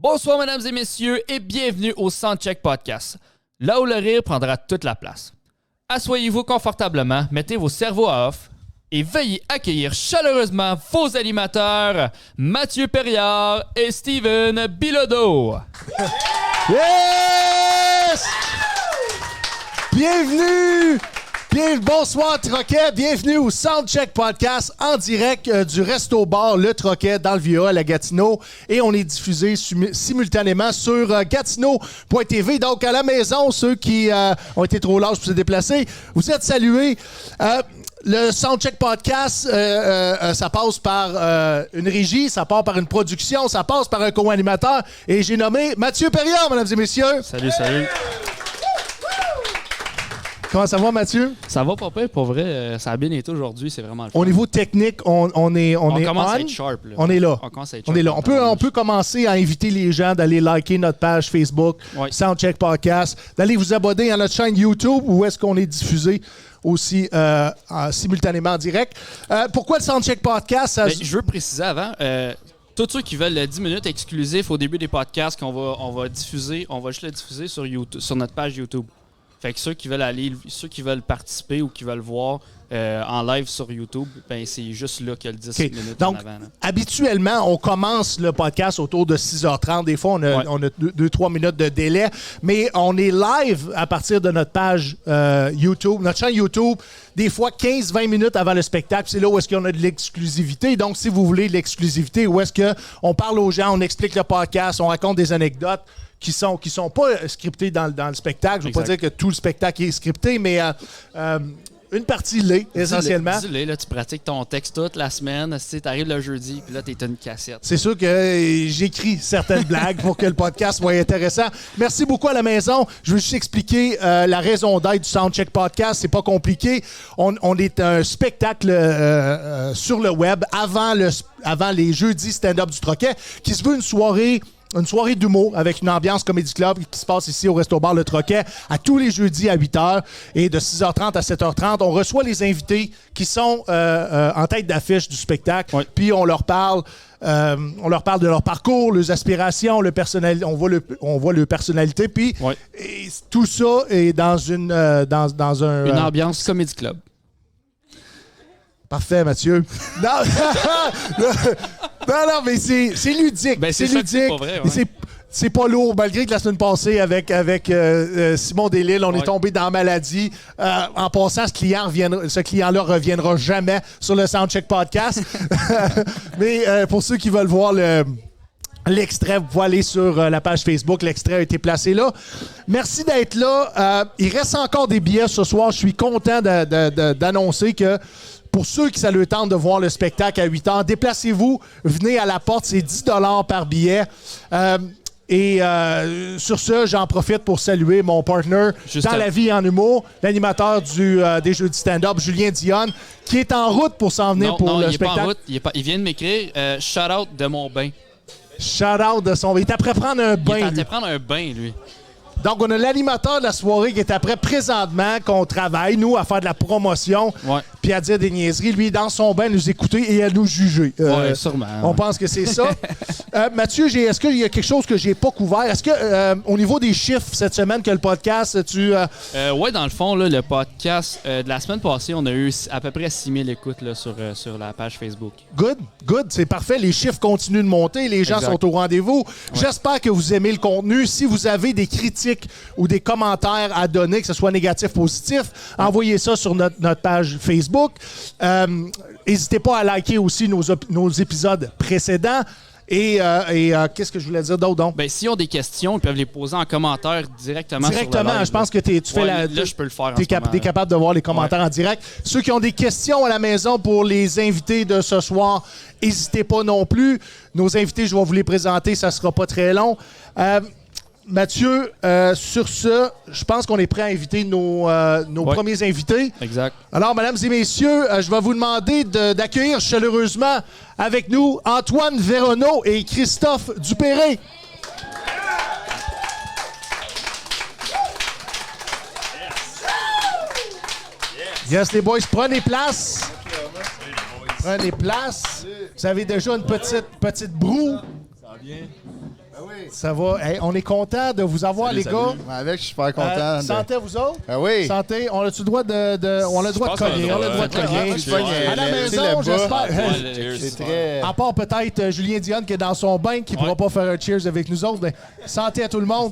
Bonsoir, mesdames et messieurs, et bienvenue au Soundcheck Podcast, là où le rire prendra toute la place. Assoyez-vous confortablement, mettez vos cerveaux à off et veuillez accueillir chaleureusement vos animateurs, Mathieu Perriard et Steven Bilodeau. Yes! Bienvenue! Bonsoir Troquet, bienvenue au Soundcheck Podcast en direct du Resto-Bar Le Troquet dans le Vieux-Hall à Gatineau et on est diffusé simultanément sur Gatineau.tv. Donc à la maison, ceux qui ont été trop lâches pour se déplacer, vous êtes salués. Le Soundcheck Podcast, ça passe par une régie, ça part par une production, ça passe par un co-animateur et j'ai nommé Mathieu Perriard, mesdames et messieurs. Salut. Comment ça va, Mathieu? Ça va pas pire, pour vrai, ça a bien été aujourd'hui, c'est vraiment le fun. Au niveau technique, on commence on. à être sharp. Là. On est là. On commence à être On sharp. est là. On peut commencer à inviter les gens d'aller liker notre page Facebook, Soundcheck Podcast, d'aller vous abonner à notre chaîne YouTube où est-ce qu'on est diffusé aussi simultanément en direct. Pourquoi le Soundcheck Podcast? Je veux préciser avant, tous ceux qui veulent 10 minutes exclusifs au début des podcasts qu'on va diffuser, on va juste le diffuser sur YouTube, sur notre page YouTube. Fait que ceux qui veulent participer ou qui veulent voir en live sur YouTube, ben c'est juste là qu'il y a le 10 minutes Donc, en avant. Là. Habituellement, on commence le podcast autour de 6h30. Des fois, on a 2-3 minutes de délai. Mais on est live à partir de notre page YouTube, notre chaîne YouTube, des fois 15-20 minutes avant le spectacle. C'est là où est-ce qu'on a de l'exclusivité. Donc, si vous voulez de l'exclusivité, où est-ce qu'on parle aux gens, on explique le podcast, on raconte des anecdotes qui sont pas scriptés dans le spectacle. Je ne veux pas dire que tout le spectacle est scripté, mais une partie l'est, essentiellement. Dis-le, là, tu pratiques ton texte toute la semaine, tu arrives le jeudi, puis là, tu es une cassette. C'est sûr que j'écris certaines blagues pour que le podcast soit intéressant. Merci beaucoup à la maison. Je veux juste expliquer la raison d'être du Soundcheck Podcast. C'est pas compliqué. On est un spectacle sur le web avant les jeudis stand-up du Troquet qui se veut une soirée d'humour avec une ambiance comédie club qui se passe ici au Resto-Bar Le Troquet à tous les jeudis à 8h et de 6h30 à 7h30. On reçoit les invités qui sont en tête d'affiche du spectacle, puis on leur parle de leur parcours, leurs aspirations, on voit leur personnalité, puis tout ça est dans une ambiance comédie club. Parfait, Mathieu. Non, mais c'est ludique. Ben, c'est ludique. C'est pas vrai, c'est pas lourd, malgré que la semaine passée, avec Simon Delisle, on est tombé dans la maladie. En passant, ce client-là reviendra jamais sur le Soundcheck Podcast. Mais pour ceux qui veulent voir l'extrait, vous pouvez aller sur la page Facebook. L'extrait a été placé là. Merci d'être là. Il reste encore des billets ce soir. Je suis content d'annoncer que pour ceux qui ça le tente de voir le spectacle à 8h, déplacez-vous, venez à la porte, c'est 10 $ par billet. Sur ce, j'en profite pour saluer mon partner dans la vie en humour, l'animateur des Jeux du stand-up, Julien Dionne, qui est en route pour s'en venir le spectacle. Non, il est pas en route. Il vient de m'écrire « Shout-out de mon bain ». Shout-out de son bain. Il est après prendre un bain. Il est après prendre un bain, lui. Donc, on a l'animateur de la soirée qui est après présentement, qu'on travaille, nous, à faire de la promotion, puis à dire des niaiseries. Lui, dans son bain, nous écouter et à nous juger. Oui, sûrement. On pense que c'est ça. Mathieu, est-ce qu'il y a quelque chose que j'ai pas couvert? Est-ce que, au niveau des chiffres cette semaine, que le podcast, oui, dans le fond, là, le podcast de la semaine passée, on a eu à peu près 6000 écoutes là, sur la page Facebook. Good, c'est parfait. Les chiffres continuent de monter. Les gens sont au rendez-vous. Ouais. J'espère que vous aimez le contenu. Si vous avez des critiques ou des commentaires à donner, que ce soit négatif, positif, envoyez ça sur notre page Facebook. N'hésitez pas à liker aussi nos épisodes précédents. Et qu'est-ce que je voulais dire d'autre donc? Ben, s'ils ont des questions, ils peuvent les poser en commentaire directement sur le live. Je pense que tu fais là, je peux le faire tu es capable de voir les commentaires en direct. Ceux qui ont des questions à la maison pour les invités de ce soir, n'hésitez pas non plus. Nos invités, je vais vous les présenter, ça ne sera pas très long. Mathieu, sur ce, je pense qu'on est prêt à inviter nos premiers invités. Exact. Alors, mesdames et messieurs, je vais vous demander d'accueillir chaleureusement avec nous Antoine Véronneau et Christophe Dupéré. Yes, les boys, prenez place. Prenez place. Vous avez déjà une petite broue. Ça va bien? Ben oui. Ça va. Hey, on est content de vous avoir, les gars. Avec, je suis super content. Santé à vous autres? Oui. Santé. On a-tu le droit on a le droit de cogner? On a le droit de cogner. À la maison, j'espère. C'est très... À part peut-être Julien Dionne qui est dans son bain, qui ne pourra pas faire un cheers avec nous autres. Mais santé à tout le monde.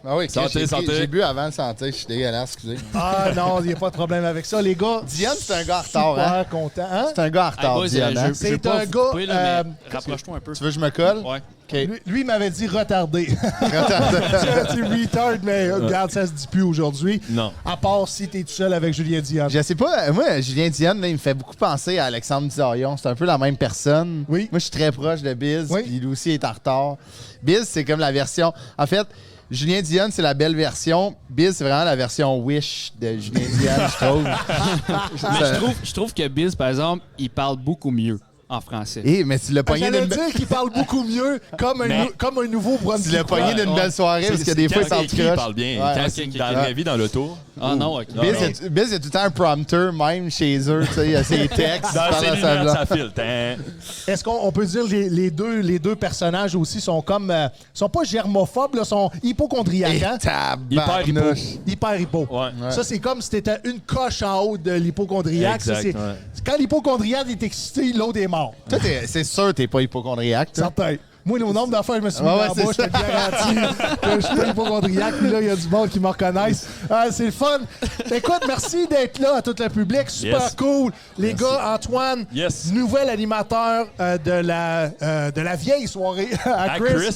Ah oui, santé. J'ai bu avant le santé, je suis dégueulasse, excusez. Ah non, il n'y a pas de problème avec ça, les gars. Dionne, c'est un gars en retard, super content. Hein? C'est un gars en retard, Dionne. C'est un gars... Rapproche-toi un peu. Tu veux que je me colle? Ouais. Okay. Lui m'avait dit retardé. C'est retard, mais regarde, ça se dit plus aujourd'hui. Non. À part si t'es tout seul avec Julien Dionne. Je sais pas, moi, Julien Dionne, là, il me fait beaucoup penser à Alexandre Dizarion. C'est un peu la même personne. Oui. Moi, je suis très proche de Biz, Oui. puis lui aussi est en retard. Biz, c'est comme la version... En fait, Julien Dionne, c'est la belle version. Biz, c'est vraiment la version Wish de Julien Dionne, je trouve. Mais je trouve que Biz, par exemple, il parle beaucoup mieux en français. Mais tu l'as pogné J'allais d'une... dire qu'il parle beaucoup mieux, comme un nouveau Brunswick. Tu l'as pogné d'une belle soirée, parce que des fois, il parle Il parle bien. Ouais. Quand c'est dans la vraie vie, dans l'auto. Ah non, OK. Biz, il y a tout le temps un prompteur, même chez eux. Tu sais, il y a ses textes. Dans ses lunettes, ça file. Est-ce qu'on peut dire les deux personnages aussi sont comme... sont pas germophobes, là, sont hypochondriaques, hein? Hyper hypo. Ouais. Ça, c'est comme si t'étais une coche en haut de l'hypochondriaque. Ça, Exact, quand l'hypochondriaque est excité, l'autre est mort. Toi, c'est sûr que t'es pas hypochondriaque. toi. Certain. Moi, au nombre d'affaires, je me suis mis Ouais, en c'est bas, je te garantis que je suis pas hypochondriaque. Puis là, il y a du monde qui me reconnaissent. C'est le fun. Écoute, merci d'être là à tout le public. Super Yes. cool. Les gars, Antoine, Yes. nouvel animateur de la vieille soirée à Chris.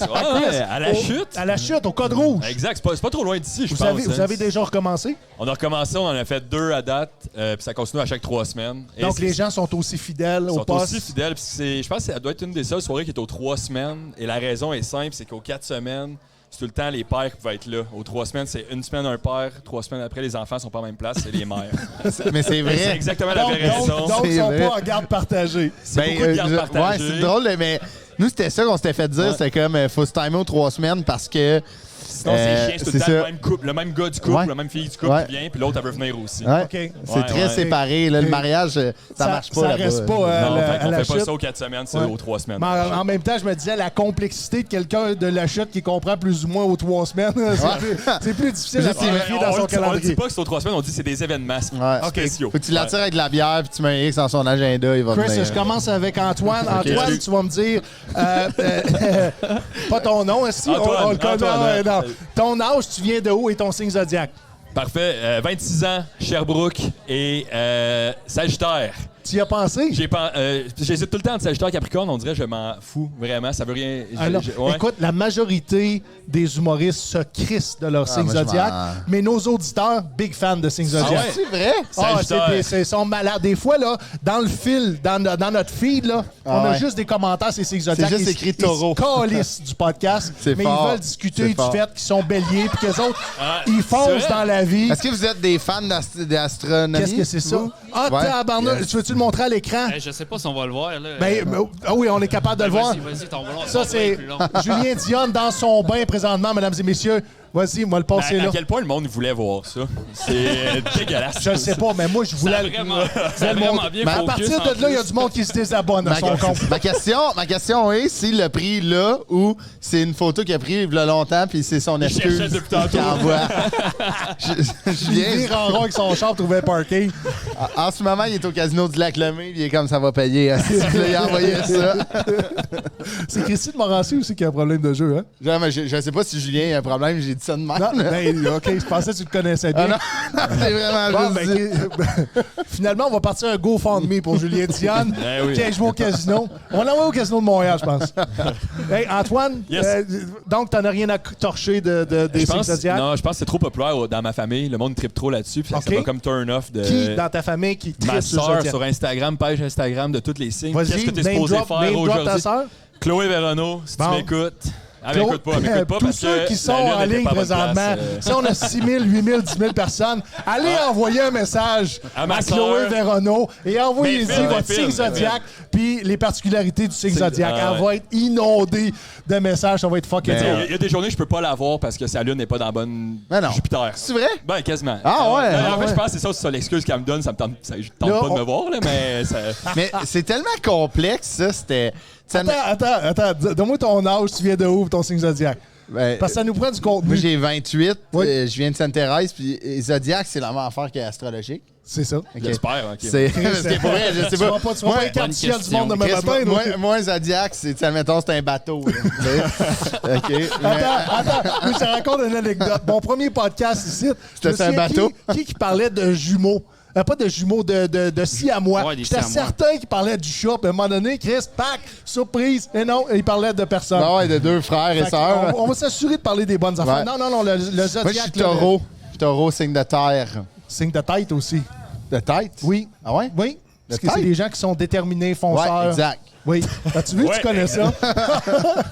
À la chute. À la chute, au Code Rouge. Exact. C'est pas trop loin d'ici, je Vous pense. avez, déjà recommencé? On a recommencé, on en a fait 2 à date, puis ça continue à chaque 3 semaines. Et Donc, les gens sont aussi fidèles au sont poste. aussi fidèles. Puis je pense que ça doit être une des seules soirées qui est aux 3 semaines. Et la raison est simple, c'est qu'aux 4 semaines, c'est tout le temps les pères qui peuvent être là. Aux 3 semaines, c'est une semaine un père, 3 semaines après, les enfants sont pas à la même place, c'est les mères. Mais c'est C'est vrai. exactement la vraie raison. Donc, ils C'est sont vrai. pas en garde partagée. C'est beaucoup de gardes Ouais, partagées. c'est drôle, mais nous, c'était ça qu'on s'était fait dire. Ouais. C'était comme, faut se timer aux 3 semaines parce que... Sinon, c'est chiant, c'est tout le temps ça. le même couple, le même gars du couple, Ouais. la même fille du couple Ouais. qui vient, puis l'autre, elle veut venir aussi. Ouais. OK. C'est Ouais, très ouais. séparé. Là, le mariage, ça marche pas ça là-bas. reste pas Non, à on la fait chute. pas ça aux 4 semaines, c'est Ouais. aux 3 semaines. Mais en même temps, je me disais, la complexité de quelqu'un de la chute qui comprend plus ou moins aux 3 semaines, c'est plus difficile à planifier dans son On calendrier. dit pas que c'est aux 3 semaines, on dit que c'est des événements Ouais. spéciaux. Faut que tu l'attires avec de la bière puis tu mets un X dans son agenda, il va Chris, venir. je commence avec Antoine. Antoine, salut. tu vas me dire... pas ton nom, est-ce que Antoine, on le connaît? Antoine, Non. Ton âge, tu viens de où et ton signe zodiaque? Parfait. 26 ans, Sherbrooke et Sagittaire. Tu y as pensé? J'hésite tout le temps entre Sagittaire et Capricorne. On dirait que je m'en fous vraiment. Ça veut rien. Alors, Ouais. écoute, la majorité des humoristes se crissent de leur signe moi, je zodiaque, m'en- mais nos auditeurs, big fans de signe zodiaque. ouais? C'est vrai? Ils sont malades. Des fois, là, dans le fil, dans notre feed, là, on a ouais. juste des commentaires, c'est signes zodiac. C'est juste Ils- écrit ils taureau. se calissent du podcast, C'est mais fort. ils veulent discuter C'est du fort. fait qu'ils sont béliers puis qu'eux autres, Ah, ils c'est foncent vrai? dans la vie. Est-ce que vous êtes des fans d'astronomie? Qu'est-ce que c'est ça? vous? Ah, Ouais. tabarnak, Yes. tu veux-tu le montrer à l'écran? Je sais pas si on va le voir, là. Ah oui, on est capable de le voir. Vas-y, ton volant. Ça, c'est Julien Dionne dans son bain présentement, mesdames et messieurs. Vas-y, moi le passer À là. quel point le monde voulait voir ça? C'est dégueulasse. Je ne sais pas, mais moi, je voulais Vraiment, le vraiment montrer. bien Mais à focus, partir en de là, il y a plus. du monde qui se désabonne à Ma, son compte. ma question est s'il l'a pris là ou c'est une photo qu'il a pris il y a longtemps puis c'est son excuse cherchait depuis tantôt. qu'il envoie. Il Julien, vire en rond avec son char, trouver un parking. en ce moment, il est au casino du Lac-Lemay puis il est comme ça va payer. Il a envoyé ça. C'est Christine Morancy aussi qui a un problème de jeu, hein? Genre, mais je sais pas si Julien a un problème, j'ai dit ça de même. Non, ben, OK, je pensais que tu le connaissais bien. Ah non, c'est vraiment Bon, juste dit. finalement, on va partir un GoFundMe pour Julien Dionne. Eh oui. Qui a joué au casino. On l'envoie au casino de Montréal, je pense. Hey, Antoine, Yes. donc, t'en as rien à torcher des Je signes pense, zodiaques? non, je pense que c'est trop populaire dans ma famille. Le monde tripe trop là-dessus. Puis Ok. ça va comme turn off de. Qui dans ta famille qui Ma tripe sur le soeur zodiaque? sur Instagram, page Instagram de tous les signes. Qu'est-ce Vas-y, que tu es name supposé drop, faire name drop ta aujourd'hui? sœur. Chloé Véronneau, si Bon. tu m'écoutes. Elle m'écoute pas, Tous parce ceux que qui sont la lune en était ligne pas à bonne présentement, place, si on a 6 000, 8 000, 10 000 personnes, allez envoyer un message À ma Chloé sœur. Véronneau et envoyez-y Mais file, votre mais signe file, zodiaque puis les particularités du signe zodiaque. ah Elle va être inondée de messages, ça va être fucking Il y a- drôle. il y a des journées que je peux pas la voir parce que sa lune n'est pas dans la bonne Mais non. Jupiter. C'est vrai? Ben, quasiment. Ah ouais, En ah fait, ouais. je pense que c'est ça l'excuse qu'elle me donne. Ça me tente, je tente Là, pas de on- me voir, là, mais ça... Mais c'est tellement complexe, ça. C'était. ça- Attends, donne-moi ton âge, tu viens de où, ton signe zodiaque? Ben, Parce que ça nous prend du contenu. moi, j'ai 28. Oui. Je viens de Sainte-Thérèse. Puis Zodiac, c'est la même affaire qu'astrologique. C'est ça. Ok. J'espère, ok. C'est parce que pour vrai, je sais Tu pas. vas pas être carte du ciel du monde demain Chris, matin. là. moi, Zodiac, c'est, admettons, c'est un bateau. là. OK. Mais- Attends, je te raconte une anecdote. Mon premier podcast ici, je me C'était un souviens bateau? Qui parlait de jumeaux? Pas de jumeaux, de siamois. Ouais, des J'étais siamois. certain qu'il parlait du chat. Puis à un moment donné, Chris, pack, surprise. Et non, il parlait de personne. Ah ouais, de deux frères et Fait que sœurs. on va s'assurer de parler des bonnes affaires. Ouais. Non, le Moi, je Zodiac. suis là, taureau. Taureau, signe de terre. Signe de tête aussi. De tête? Oui. Ah ouais? Oui. Parce que tête? c'est des gens qui sont déterminés, fonceurs. Ouais, exact. Oui. As-tu vu? Ouais. Tu connais ça?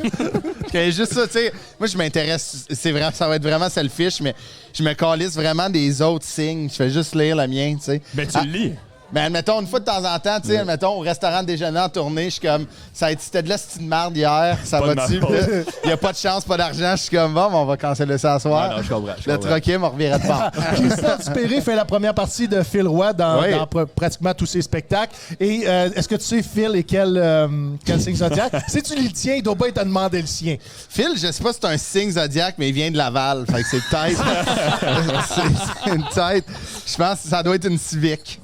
Je connais juste ça, tu sais. Moi, je m'intéresse. C'est vrai, ça va être vraiment selfish, mais je me calisse vraiment des autres signes. Je fais juste lire le mien, tu sais. Mais tu le lis. Ben, admettons, une fois de temps en temps, tu sais, admettons, au restaurant de déjeuner en tournée, je suis comme, c'était de la petite marde hier, ça Pas de va-tu? ma faute. Il n'y a pas de chance, pas d'argent. Je suis comme, bon, on va canceller ça ce soir. Ah non, je comprends. Le troquet me revirait de part. Christophe Dupéré fait la première partie de Phil Roy dans, Oui. dans pratiquement tous ses spectacles. Et est-ce que tu sais, Phil, et quel signe zodiac? Si tu lis le tien, il doit pas être à demander le sien. Phil, je sais pas si c'est un signe zodiac, mais il vient de Laval. Fait que c'est peut-être. c'est une tête. Je pense que ça doit être une Civic.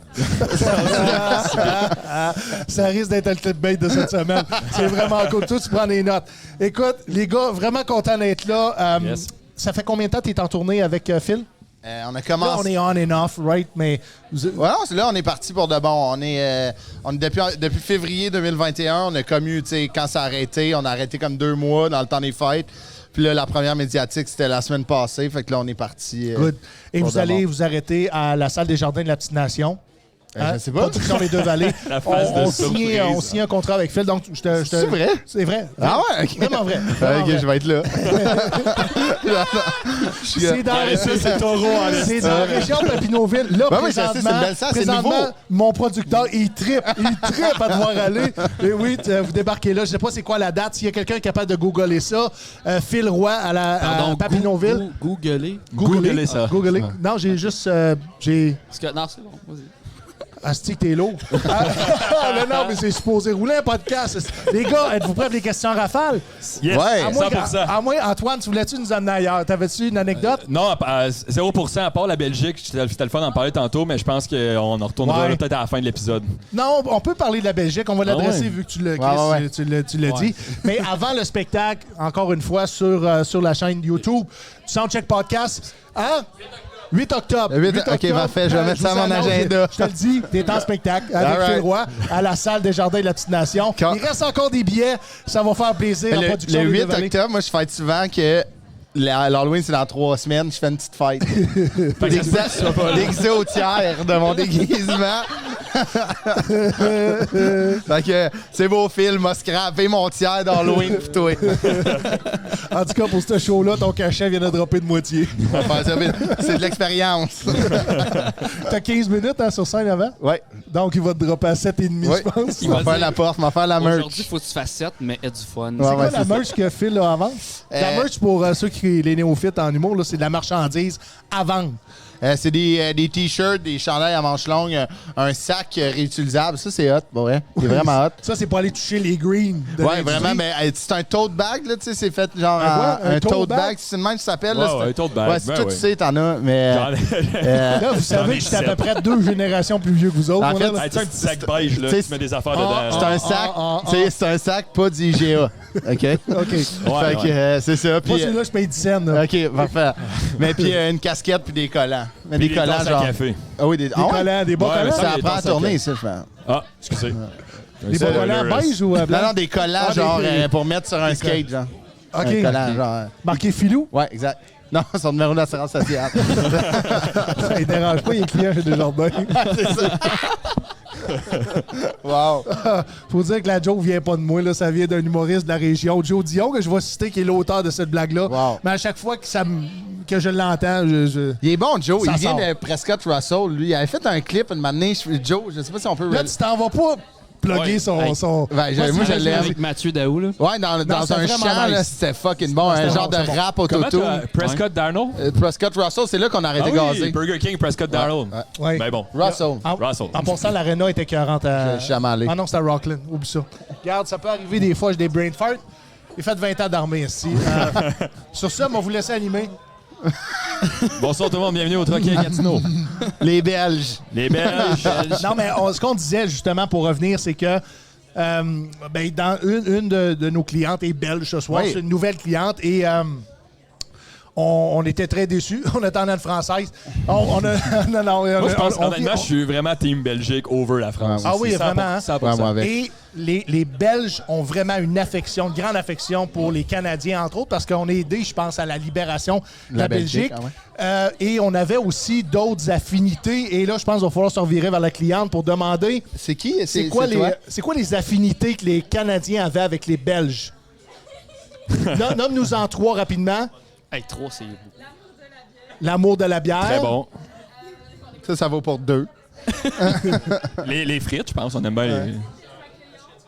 Ça risque d'être le clipbait de cette semaine. C'est vraiment cool. Toi, tu prends des notes. Écoute, les gars, vraiment content d'être là. Yes. Ça fait combien de temps que tu es en tournée avec Phil? On a Là, commencé. on est on and off, right? Mais Ouais, non, là, on est parti pour de bon. On est depuis février 2021, on a comme eu, tu sais, quand ça a arrêté, on a arrêté comme 2 mois dans le temps des fêtes. Puis là, la première médiatique, c'était la semaine passée. Fait que là, on est parti. good. Et pour vous de allez bon. vous arrêter à la salle des jardins de la Petite Nation. Je sais pas. Production Les Deux Vallées. La phase de on surprise. signe un contrat avec Phil. Donc, C'est vrai? C'est vrai. Ah ouais? Ok. Vraiment vrai. Ok, Vraiment vrai. je vais être là. C'est dans, c'est taureau en c'est dans la région de Papineauville. Là, Ouais, oui, je sais, c'est une présentement, belle salle, c'est présentement, nouveau. mon producteur, il trippe à devoir aller. Et oui, vous débarquez là. Je sais pas c'est quoi la date. S'il y a quelqu'un qui est capable de googler ça, Phil Roy à Papineauville. Googlez. Googlez ça. Googlez. Non, j'ai juste... Parce que, non, c'est bon. Vas-y. Asti, t'es lourd. Non, mais c'est supposé rouler un podcast. Les gars, êtes-vous prêts pour les questions en rafale? Yes, Ouais. À moins, 100%. à moins, Antoine, tu voulais-tu nous amener ailleurs? T'avais-tu une anecdote? Non, à 0%, à part la Belgique, c'était le fun d'en parler tantôt, mais je pense qu'on en retournera Ouais. là peut-être à la fin de l'épisode. Non, on peut parler de la Belgique. On va l'adresser ouais. vu que tu l'as Ouais, ouais. tu l'as dit. Mais avant le spectacle, encore une fois, sur la chaîne YouTube, du Soundcheck Podcast, hein? 8 octobre. Le 8 ok, parfait, je vais mettre ça à mon agenda. Je te le dis, t'es en spectacle avec All right. Phil Roy à la salle des Jardins de la Petite Nation. Quand- Il reste encore des billets. Ça va faire plaisir en production. Le des 8 Deux Vallées. octobre, moi, je fête souvent que l'Halloween, c'est dans 3 semaines. Je fais une petite fête. L'exotière de mon déguisement. Fait que c'est beau film, m'a scrappé mon tiers d'Halloween pis toi. En tout cas, pour ce show-là, ton cachet vient de dropper de moitié. C'est de l'expérience. T'as 15 minutes hein, sur scène avant? Ouais. Donc, il va te dropper à 7,5, Ouais. je pense. Il va faire la porte, m'a faire la merch. Aujourd'hui, il faut que tu fasses 7, mais aie du fun. Ouais, C'est quoi ouais, la c'est ça. merch que Phil a à vendre? La merch, pour ceux qui les néophytes en humour, là, c'est de la marchandise à vendre. C'est des t-shirts, des chandails à manches longues, un sac réutilisable. Ça, c'est hot, bon, ouais. C'est vraiment hot. Ça, c'est pour aller toucher les greens. De Ouais, l'industrie. vraiment, mais c'est un tote bag, là, tu sais, c'est fait genre Un quoi? Un un tote tote bag? bag, c'est le même que ça s'appelle. Ouais, là, c'est ouais, un tote bag, Ouais, si ben toi, ouais. tu sais, t'en as, mais... Là, vous savez que j'étais à peu près 2 générations plus vieux que vous autres. En moi, fait, là. Hey, tu sais, un petit sac beige, là, Tu sais, tu mets des affaires c'est dedans. un sac, ah, c'est un sac, pas d'IGA, OK? OK. Fait que c'est ça, Moi, puis... celui-là, je paye 10 cents. là. OK, parfait. Mais puis une casquette puis des collants. Mais Puis des des collants, tasses à genre... café. Ah oui, des Des collants, des bons Ouais, mais collants. Ça des apprend à tasses à tourner, café. ça, je pense. Ah, excusez. Des bons collants beige ou blanc? Non, non, des collants, Ah, genre, des- pour mettre sur un skate, genre. OK. Un collant, genre... Marqué filou. Ouais, exact. Non, son numéro d'assurance sociale. Ça ne dérange pas, il est client chez Desjardins. Wow. Faut dire que la joke vient pas de moi, là, ça vient d'un humoriste de la région, Joe Dion, que je vais citer, qui est l'auteur de cette blague-là. Wow. Mais à chaque fois que je l'entends, je... Il est bon, Joe. Ça Il vient sort. de Prescott Russell. Lui, il avait fait un clip une matinée. Joe, je sais pas si on peut... Là, tu t'en vas pas plugger Ouais. son... Hey. son... Ouais, moi, je l'aime. Avec Mathieu Daou, là. Ouais, dans c'était un vraiment chant, là, nice. c'était fucking bon. Un C'était genre bon, de c'était bon. rap Comment auto-tune. t'as Prescott Darnold? Prescott Russell, c'est là qu'on a arrêté Ah oui, gazé. Burger King, Prescott Darnold. Ouais. Ben bon. Russell. En, Russell. en passant, l'aréna était 40 à... Je suis jamais allé. Ah non, c'était à Rockland. Oublie ça. Regarde, ça peut arriver des fois, j'ai des brain farts. J'ai fait 20 ans d'armée ici. Sur ça, on va vous laisser animer. Bonsoir tout le monde, bienvenue au Troquet Gatineau. Les Belges. Les Belges. Non, mais ce qu'on disait, justement, pour revenir, c'est que dans une de nos clientes est belge ce soir. Oui. C'est une nouvelle cliente et on était très déçus. On attendait une Française. Moi, je pense, honnêtement, je suis vraiment team Belgique over la France. Ah oui, C'est vraiment, hein? 100%. Ouais, moi avec. Et les Belges ont vraiment une grande affection pour les Canadiens, entre autres, parce qu'on est aidé, je pense, à la libération de la Belgique. Et on avait aussi d'autres affinités. Et là, je pense qu'il va falloir se revirer vers la cliente pour demander C'est qui? c'est quoi les affinités que les Canadiens avaient avec les Belges. Nomme-nous en 3 rapidement. Hey, 3, c'est... L'amour de la bière. Très bon. Ça vaut pour 2. Les frites, je pense, on aime bien les...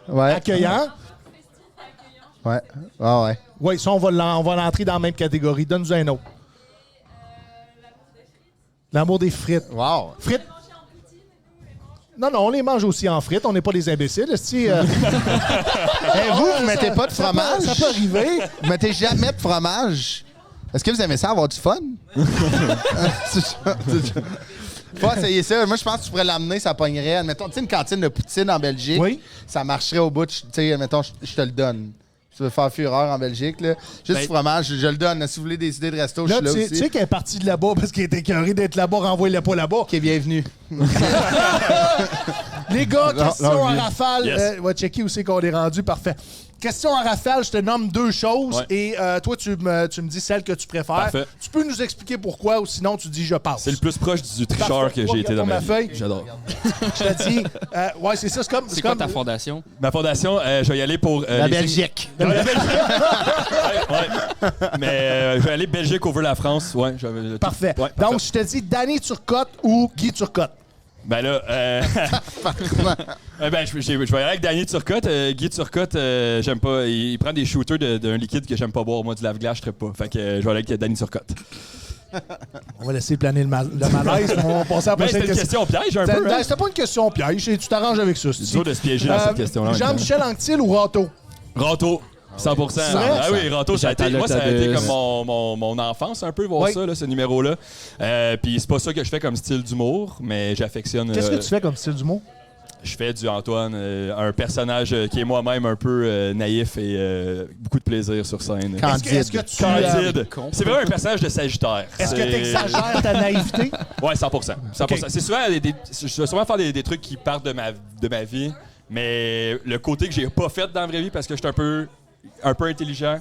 Ouais. Accueillant. Ouais. Ah ouais. Oui, ça, on va l'entrer dans la même catégorie. Donne-nous un autre. L'amour des frites. Wow. Frites. Non, on les mange aussi en frites. On n'est pas des imbéciles. Vous mettez pas de fromage? Ça peut arriver. Vous mettez jamais de fromage? Est-ce que vous aimez ça, avoir du fun? Faut essayer ça. Moi, je pense que tu pourrais l'amener, ça pognerait. Admettons, tu sais, une cantine de poutine en Belgique, Oui. ça marcherait au bout. Tu sais, admettons, je te le donne. Tu veux faire fureur en Belgique, là. Juste du fromage, je le donne. Si vous voulez des idées de resto, je Là, suis là tu aussi. sais qu'elle est partie de là-bas parce qu'elle était écœurée d'être là-bas. Renvoie-le pas là-bas. OK, bienvenue. Les gars, question à oui. rafale. Yes. On va checker où c'est qu'on est rendu. Parfait. Question à rafale, je te nomme 2 choses Ouais. et toi, tu me dis celle que tu préfères. Parfait. Tu peux nous expliquer pourquoi ou sinon tu dis je passe. C'est le plus proche du tricheur Parfait. que j'ai été dans Regarde ma ma vie. feuille. J'adore. Je te dis, ouais, c'est ça. C'est quoi ta fondation? Ma fondation, je vais y aller pour... La les Belgique. Ouais, la Belgique. Ouais. Mais je vais aller Belgique over la France. Ouais, Parfait. Ouais, Donc, je te dis Danny Turcotte ou Guy Turcotte. Ben là, je vais y aller avec Danny Turcotte. Guy Turcotte, j'aime pas. Il prend des shooters d'un liquide que j'aime pas boire. Moi, du lave-glace, je traite pas. Fait que je vais aller avec Danny Turcotte. On va laisser planer le malaise. On va passer à la Ben, prochaine c'était une question piège un peu. Hein? C'était pas une question piège. Tu t'arranges avec ça. C'est dur de se piéger dans cette question-là. Jean-Michel Anctil ou Rato? Rato. 100%. vrai? Ah oui, Rato, ça a été, moi, ça a été J'attends comme mon enfance un peu, voir Oui. ça, là, ce numéro-là. Puis c'est pas ça que je fais comme style d'humour, mais j'affectionne... Qu'est-ce que tu fais comme style d'humour? Je fais du Antoine, un personnage qui est moi-même un peu naïf et beaucoup de plaisir sur scène. Est-ce que tu... Candide. C'est vraiment un personnage de Sagittaire. Est-ce que tu exagères ta naïveté? Ouais, 100%. 100%. Ok. C'est souvent je vais souvent faire des trucs qui partent de ma vie, mais le côté que j'ai pas fait dans la vraie vie parce que je suis un peu intelligent,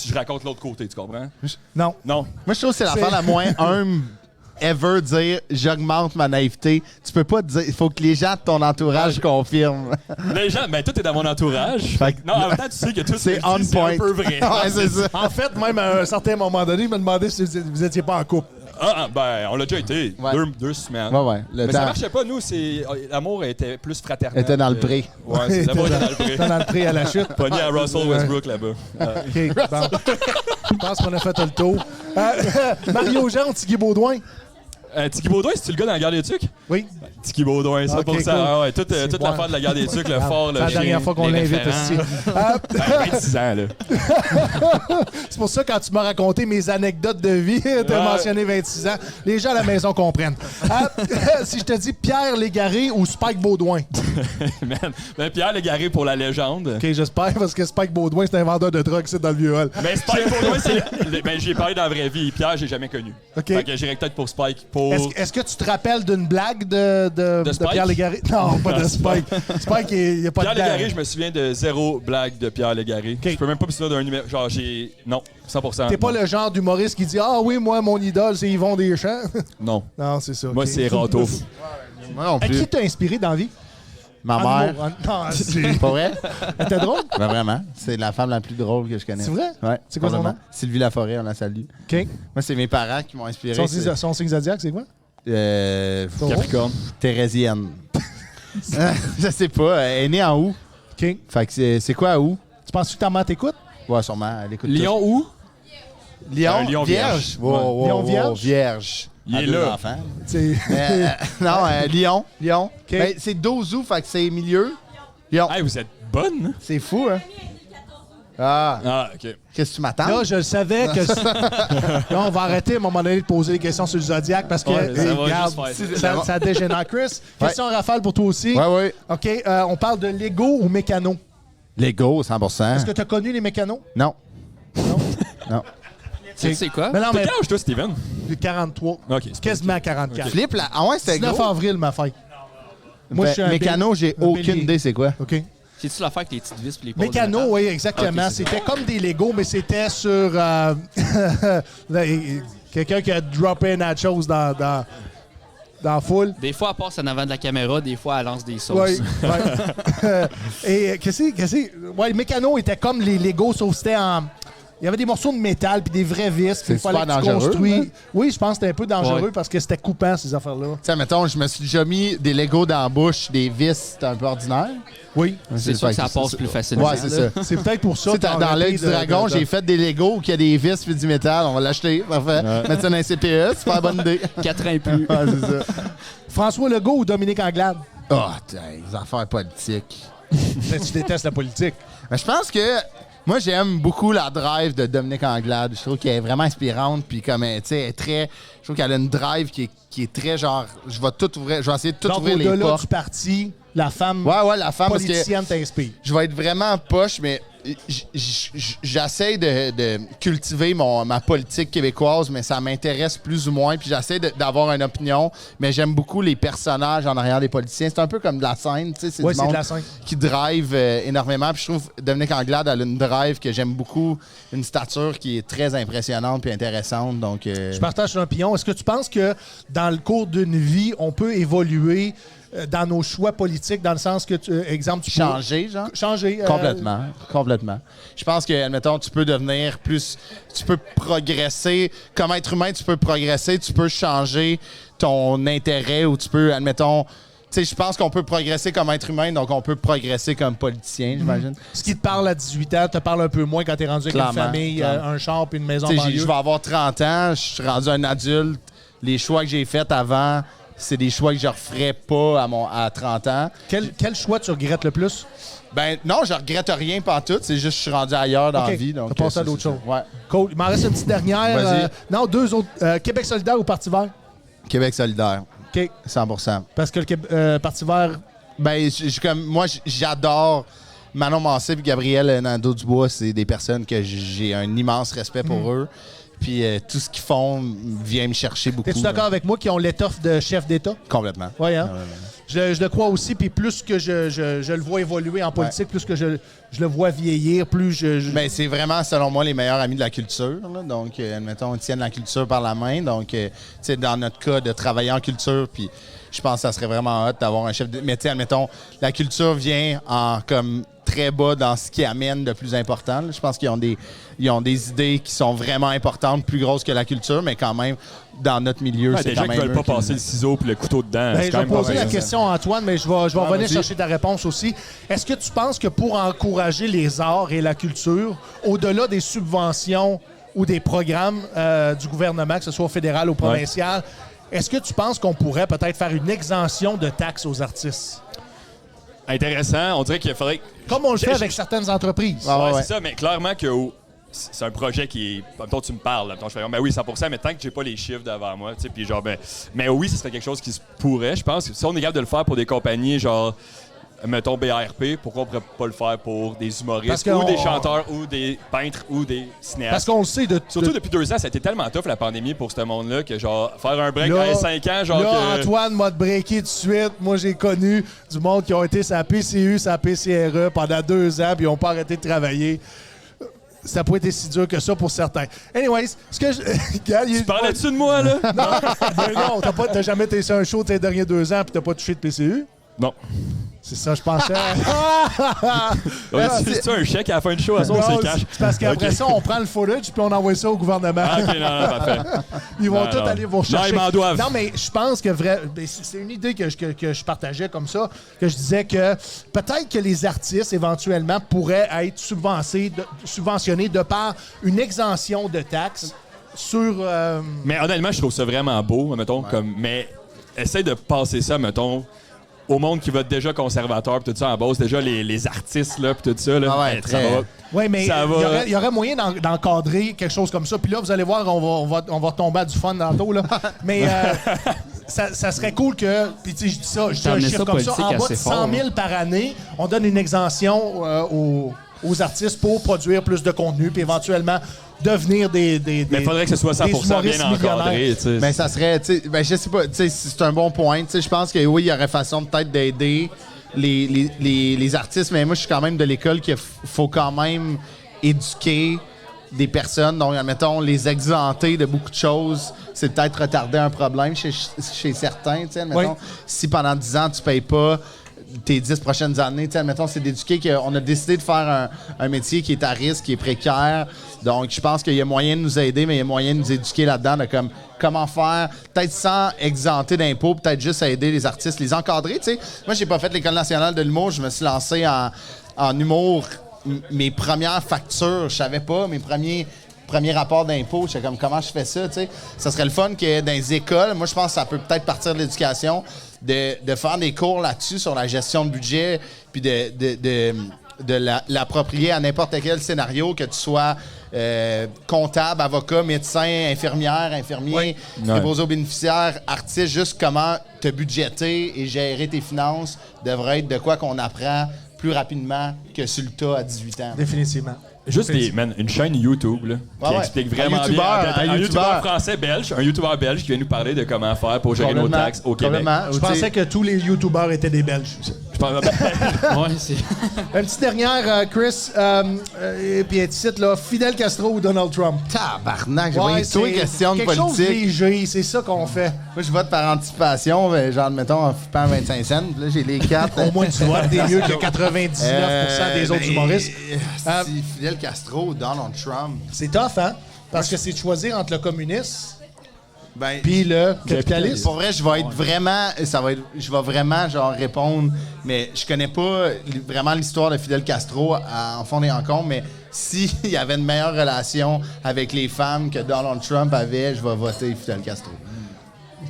je raconte l'autre côté, tu comprends? Non. Non. Moi, je trouve que c'est l'affaire la moins humble ever dire j'augmente ma naïveté. Tu peux pas dire, il faut que les gens de ton entourage confirment. Les gens, ben toi t'es dans mon entourage. Fait que- Non, en même temps, tu sais que tout ce C'est que je on dis, c'est point. un peu vrai. Ouais, c'est ça. En fait, même à un certain moment donné, il m'a demandé si vous étiez pas en couple. Ben, on l'a déjà été. Ouais. Deux semaines. Ouais. Le Mais ça temps marchait pas, nous. L'amour était plus fraternel. était dans le pré. Ouais, l'amour était dans le pré. Dans le pré à la chute. Pogné à Russell Westbrook là-bas. OK, bon. Je pense qu'on a fait le tour. Mario Jean, Tigui Baudouin. Tiki Baudouin, c'est-tu le gars dans la Guerre des Tucs? Oui. Tiki Baudouin, 100%. Ok, cool. Ah ouais, toute C'est bon. l'affaire de la Guerre des Tucs, le fort, le C'est la chien. dernière fois qu'on les l'invite référents. ici. 26 ans, là. C'est pour ça, quand tu m'as raconté mes anecdotes de vie, tu as Ouais. mentionné 26 ans. Les gens à la maison comprennent. Si je te dis Pierre Légaré ou Spike Baudouin. Man. Ben, Pierre Légaré pour la légende. OK, j'espère, parce que Spike Baudouin, c'est un vendeur de drogue, c'est dans le vieux hall. Mais Spike Baudouin, c'est. Ben, j'ai parlé dans la vraie vie. Pierre, j'ai jamais connu. OK. Fait que j'irais peut-être pour Spike. Pour. Est-ce que tu te rappelles d'une blague de Spike? Pierre Légaré? Non, pas de Spike. Spike, il n'y a pas Pierre de blague. Légaré, je me souviens de zéro blague de Pierre Légaré. Je peux même pas me souvenir d'un numéro. Genre, j'ai. Non, 100%. T'es pas non. le genre d'humoriste qui dit « Ah oui, moi, mon idole, c'est Yvon Deschamps. Non. » Non, c'est ça. Moi, OK. c'est Rato. Moi non À plus. qui t'a inspiré dans la vie? Ma En mère. humour, non, c'est... Pas vrai? T'es drôle? Ben vraiment. C'est la femme la plus drôle que je connais. C'est vrai? Ouais. C'est quoi son Vraiment. nom? Sylvie Laforêt, on la salue. OK. Moi, c'est mes parents qui m'ont inspiré. Son signe zodiac, c'est quoi? Taureau? Capricorne. Thérésienne. Je sais pas. Elle est née en août. OK. Fait que c'est quoi août? Tu penses que ta mère t'écoute? Ouais, sûrement. Elle écoute Lion où? tout. Lion. Un lion vierge. Wow, Lion vierge? Vierge. Il À est deux là. enfants. C'est... Non, Lion. Lion. OK. Ben, c'est 12 août, fait que c'est milieu. Lion. Hey, vous êtes bonne, hein? C'est fou, hein? Ah, Ah, OK. qu'est-ce que tu m'attends? Là, je le savais que... Là, on va arrêter à un moment donné de poser des questions sur le Zodiac parce que, Ouais, ça va regarde, juste faire ça dégénère. Chris, question rafale pour toi aussi. Ouais. OK, on parle de Lego ou mécano? Lego, 100%. Est-ce que tu as connu les mécanos? Non. Non. Tu sais quoi? Mais non, T'as mais quel âge, toi, Steven? j'ai 43. OK. c'est Quasiment 44. Flip, là. Ah ouais, c'était 19 gros. avril, ma fête. Moi, je suis un Mécano, j'ai un aucune bélier. idée c'est quoi. OK. C'est-tu l'affaire avec les petites vis et les pôles de Mécano, métal? oui, exactement. Ok, c'est C'était comme des Legos, mais c'était sur... quelqu'un qui a droppé une chose dans la foule. Des fois, elle passe en avant de la caméra, des fois, elle lance des sauces. Oui. Et ouais, le mécano était comme les Legos, sauf c'était en... Il y avait des morceaux de métal puis des vrais vis. C'est Il fallait super que tu dangereux, construis. hein? Oui, je pense que c'était un peu dangereux Ouais. parce que c'était coupant, ces affaires-là. Tu sais, mettons, je me suis déjà mis des Legos dans la bouche, des vis, c'était un peu ordinaire. Oui. C'est sûr que ça passe plus facilement. Ouais, c'est ça. C'est peut-être pour ça. Tu sais, que dans l'œil du dragon, j'ai fait des Legos qui a des vis puis du métal. On va l'acheter. Parfait. Mettre ça dans un CPE, super bonne idée. 4 ans et plus. Ouais, c'est ça. François Legault ou Dominique Anglade? Oh, les affaires politiques. Ben, tu détestes la politique. Mais je pense que moi, j'aime beaucoup la drive de Dominique Anglade. Je trouve qu'elle est vraiment inspirante. Puis comme, tu sais, elle est très... Je trouve qu'elle a une drive qui est très genre... Je vais tout ouvrir. Je vais essayer de tout Donc, ouvrir les au-delà portes. du parti, la femme Ouais, la femme, parce que politicienne t'inspire. je vais être vraiment poche, mais j'essaie de cultiver ma politique québécoise, mais ça m'intéresse plus ou moins. Puis j'essaie d'avoir une opinion, mais j'aime beaucoup les personnages en arrière des politiciens. C'est un peu comme de la scène, tu sais, c'est Oui, du c'est de monde la scène. qui drive énormément. Puis je trouve Dominique Anglade, elle a une drive que j'aime beaucoup, une stature qui est très impressionnante puis intéressante. Donc, Je partage ton opinion. Est-ce que tu penses que dans le cours d'une vie, on peut évoluer dans nos choix politiques, dans le sens que, exemple, tu peux changer, genre? changer. Complètement. Je pense que, admettons, tu peux devenir plus... Tu peux progresser. Comme être humain, tu peux progresser. Tu peux changer ton intérêt ou tu peux, admettons... Tu sais, je pense qu'on peut progresser comme être humain, donc on peut progresser comme politicien, j'imagine. Ce qui te parle à 18 ans te parle un peu moins quand tu es rendu avec une Clairement, famille, clairement. un char puis une maison en Tu sais, banlieue. je vais avoir 30 ans, je suis rendu un adulte. Les choix que j'ai faits avant, c'est des choix que je referais pas à 30 ans. Quel choix tu regrettes le plus? Ben non, je regrette rien pantoute, c'est juste que je suis rendu ailleurs dans Ok, la vie. Donc, t'as passé à c'est d'autres ça. choses. Ouais. Cool. Il m'en reste une petite dernière. Vas-y. Non, deux autres. Québec solidaire ou Parti vert? Québec solidaire, OK. 100%. Parce que le Parti vert... Ben, moi, j'adore Manon Massé et Gabriel Nadeau-Dubois. C'est des personnes que j'ai un immense respect pour eux. Puis tout ce qu'ils font vient me chercher beaucoup. T'es-tu d'accord avec moi qui ont l'étoffe de chef d'État? Complètement. Oui, hein? Je le crois aussi, puis plus que je le vois évoluer en politique, plus que je le vois vieillir, plus je... Ben, c'est vraiment, selon moi, les meilleurs amis de la culture. Là. Donc, admettons, ils tiennent la culture par la main. Donc, tu sais, dans notre cas, de travailler en culture, puis je pense que ça serait vraiment hot d'avoir un chef de... Mais tu sais, admettons, la culture vient en comme très bas dans ce qui amène de plus important. Là. Je pense qu'ils ont des idées qui sont vraiment importantes, plus grosses que la culture, mais quand même, dans notre milieu, Ouais, c'est des quand gens qui même veulent pas eux qui- passer le ciseau puis le couteau dedans. Ben, c'est je quand vais même pas poser la vrai, ça. question à Antoine, mais je vais revenir vas-y. chercher ta réponse aussi. Est-ce que tu penses que pour encourager les arts et la culture, au-delà des subventions ou des programmes du gouvernement, que ce soit fédéral ou provincial, est-ce que tu penses qu'on pourrait peut-être faire une exemption de taxes aux artistes? Intéressant. On dirait qu'il faudrait... Comme on le fait Je- avec certaines entreprises. Ah, Ouais, ouais. c'est ça, mais clairement que c'est un projet qui est. Mettons, tu me parles, mettons, je fais ben oui, 100%, mais tant que j'ai pas les chiffres devant moi, tu sais, puis genre, ben. Mais oui, ce serait quelque chose qui se pourrait, je pense. Si on est capable de le faire pour des compagnies, genre, mettons BARP, pourquoi on pourrait pas le faire pour des Parce humoristes, que ou on- des chanteurs, ou des peintres, ou des cinéastes? Parce qu'on le sait Surtout depuis 2 ans, ça a été tellement tough la pandémie pour ce monde-là que genre faire un break Là- à 5 ans, genre Là, que... Antoine m'a breaké tout de suite. Moi, j'ai connu du monde qui ont été sur la PCU, sur la PCRE pendant 2 ans, puis ils n'ont pas arrêté de travailler. Ça n'a pas été si dur que ça pour certains. Anyways, ce que je... Regarde, il est- Tu parlais-tu de moi, là? Ben non, t'as jamais été sur un show tes derniers 2 ans puis t'as pas touché de PCU? Non. C'est ça, je pensais. C'est un chèque à la fin du show, à son, c'est Non, cash. c'est parce qu'après Ok. ça, on prend le footage puis on envoie ça au gouvernement. Ah, ok, non, parfait. Ils vont Non, tous non. aller vous Non, rechercher. ils m'en doivent. Non, mais je pense que c'est une idée que je partageais comme ça, que je disais que peut-être que les artistes, éventuellement, pourraient être subventionnés de par une exemption de taxes sur... Mais honnêtement, je trouve ça vraiment beau, mettons, mais essaye de passer ça, mettons, au monde qui vote déjà conservateur pis tout ça en base, déjà les artistes là pis tout ça là, Ah ouais, ça très. va. Oui, mais Ça va. il y aurait moyen d'encadrer quelque chose comme ça. Puis là, vous allez voir, on va tomber à du fun tantôt. Là. Mais ça serait cool que. Puis tu sais, je dis ça, je dis un amené chiffre ça comme ça. politique En bas de assez 100 000 par année, on donne une exemption aux artistes pour produire plus de contenu, puis éventuellement devenir des Mais il faudrait que ce soit 100% humoristes bien encadré, millionnaires. tu sais. Mais ça serait, tu sais, ben, je sais pas, tu sais, c'est un bon point. Tu sais, je pense que oui, il y aurait façon peut-être d'aider les artistes, mais moi, je suis quand même de l'école qu'il faut quand même éduquer des personnes. Donc, admettons, les exempter de beaucoup de choses, c'est peut-être retarder un problème chez certains. Tu sais, admettons, Oui. si pendant 10 ans, tu payes pas tes 10 prochaines années, tu sais, admettons, c'est d'éduquer qu'on a décidé de faire un métier qui est à risque, qui est précaire. Donc, je pense qu'il y a moyen de nous aider, mais il y a moyen de nous éduquer là-dedans, de comment faire, peut-être sans exempter d'impôts, peut-être juste aider les artistes, les encadrer, tu sais. Moi, j'ai pas fait l'École nationale de l'humour, je me suis lancé en humour. Mes premières factures, je savais pas, mes premiers rapports d'impôts, j'étais comme, comment je fais ça, tu sais. Ça serait le fun que dans les écoles, moi, je pense que ça peut peut-être partir de l'éducation, de faire des cours là-dessus sur la gestion de budget, puis de l'approprier à n'importe quel scénario, que tu sois comptable, avocat, médecin, infirmière, infirmier, préposé aux bénéficiaires, artiste, juste comment te budgéter et gérer tes finances devrait être de quoi qu'on apprend plus rapidement que sur le tas à 18 ans. Définitivement. Juste une chaîne YouTube là, qui Ouais. explique vraiment Un bien. YouTuber YouTuber français belge, un YouTuber belge qui vient nous parler de comment faire pour gérer nos taxes au Québec. Je pensais que tous les YouTubers étaient des Belges. Je pense Ouais, c'est... Une petite dernière, Chris, et puis ici, là, Fidel Castro ou Donald Trump? Tabarnak, j'ai Ouais, pas une question de quelque chose politique. léger, c'est ça qu'on fait. Moi, je vote par anticipation, mais genre, mettons, en flippant 25 cents. Puis là, j'ai les cartes. Au moins, tu votes des mieux que 99% des autres humoristes. Si Fidel Castro ou Donald Trump. C'est tough, hein? Parce que c'est de choisir entre le communiste Ben, puis le capitaliste. pour vrai, je vais être vraiment. Je vais vraiment, genre, répondre. Mais je connais pas vraiment l'histoire de Fidel Castro en fond et en comble, mais s'il y avait une meilleure relation avec les femmes que Donald Trump avait, je vais voter Fidel Castro.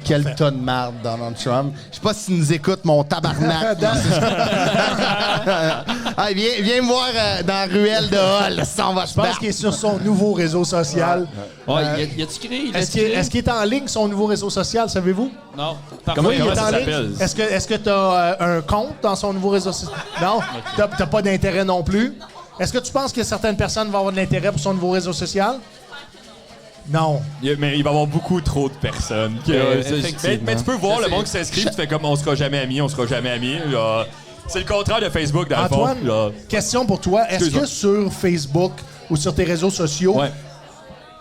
Quel tas de marde, Donald Trump. Je sais pas s'il nous écoute, mon tabarnak. Hey, viens me voir dans la ruelle de Hall. Ça, on va se Je pense battre. qu'il est sur son nouveau réseau social. Ouais, y a-tu créé? Est-ce qu'il est en ligne, son nouveau réseau social, savez-vous? Non. Comment Il est ça en ligne? s'appelle? Est-ce que tu as un compte dans son nouveau réseau social? Non? T'as pas d'intérêt non plus? Est-ce que tu penses que certaines personnes vont avoir de l'intérêt pour son nouveau réseau social? Non. Mais il va y avoir beaucoup trop de personnes. Mais tu peux voir le monde qui s'inscrit, tu fais comme on sera jamais amis, on sera jamais amis. Là. C'est le contraire de Facebook dans Antoine, le fond. Là. question pour toi. Est-ce que sur Facebook ou sur tes réseaux sociaux, Ouais.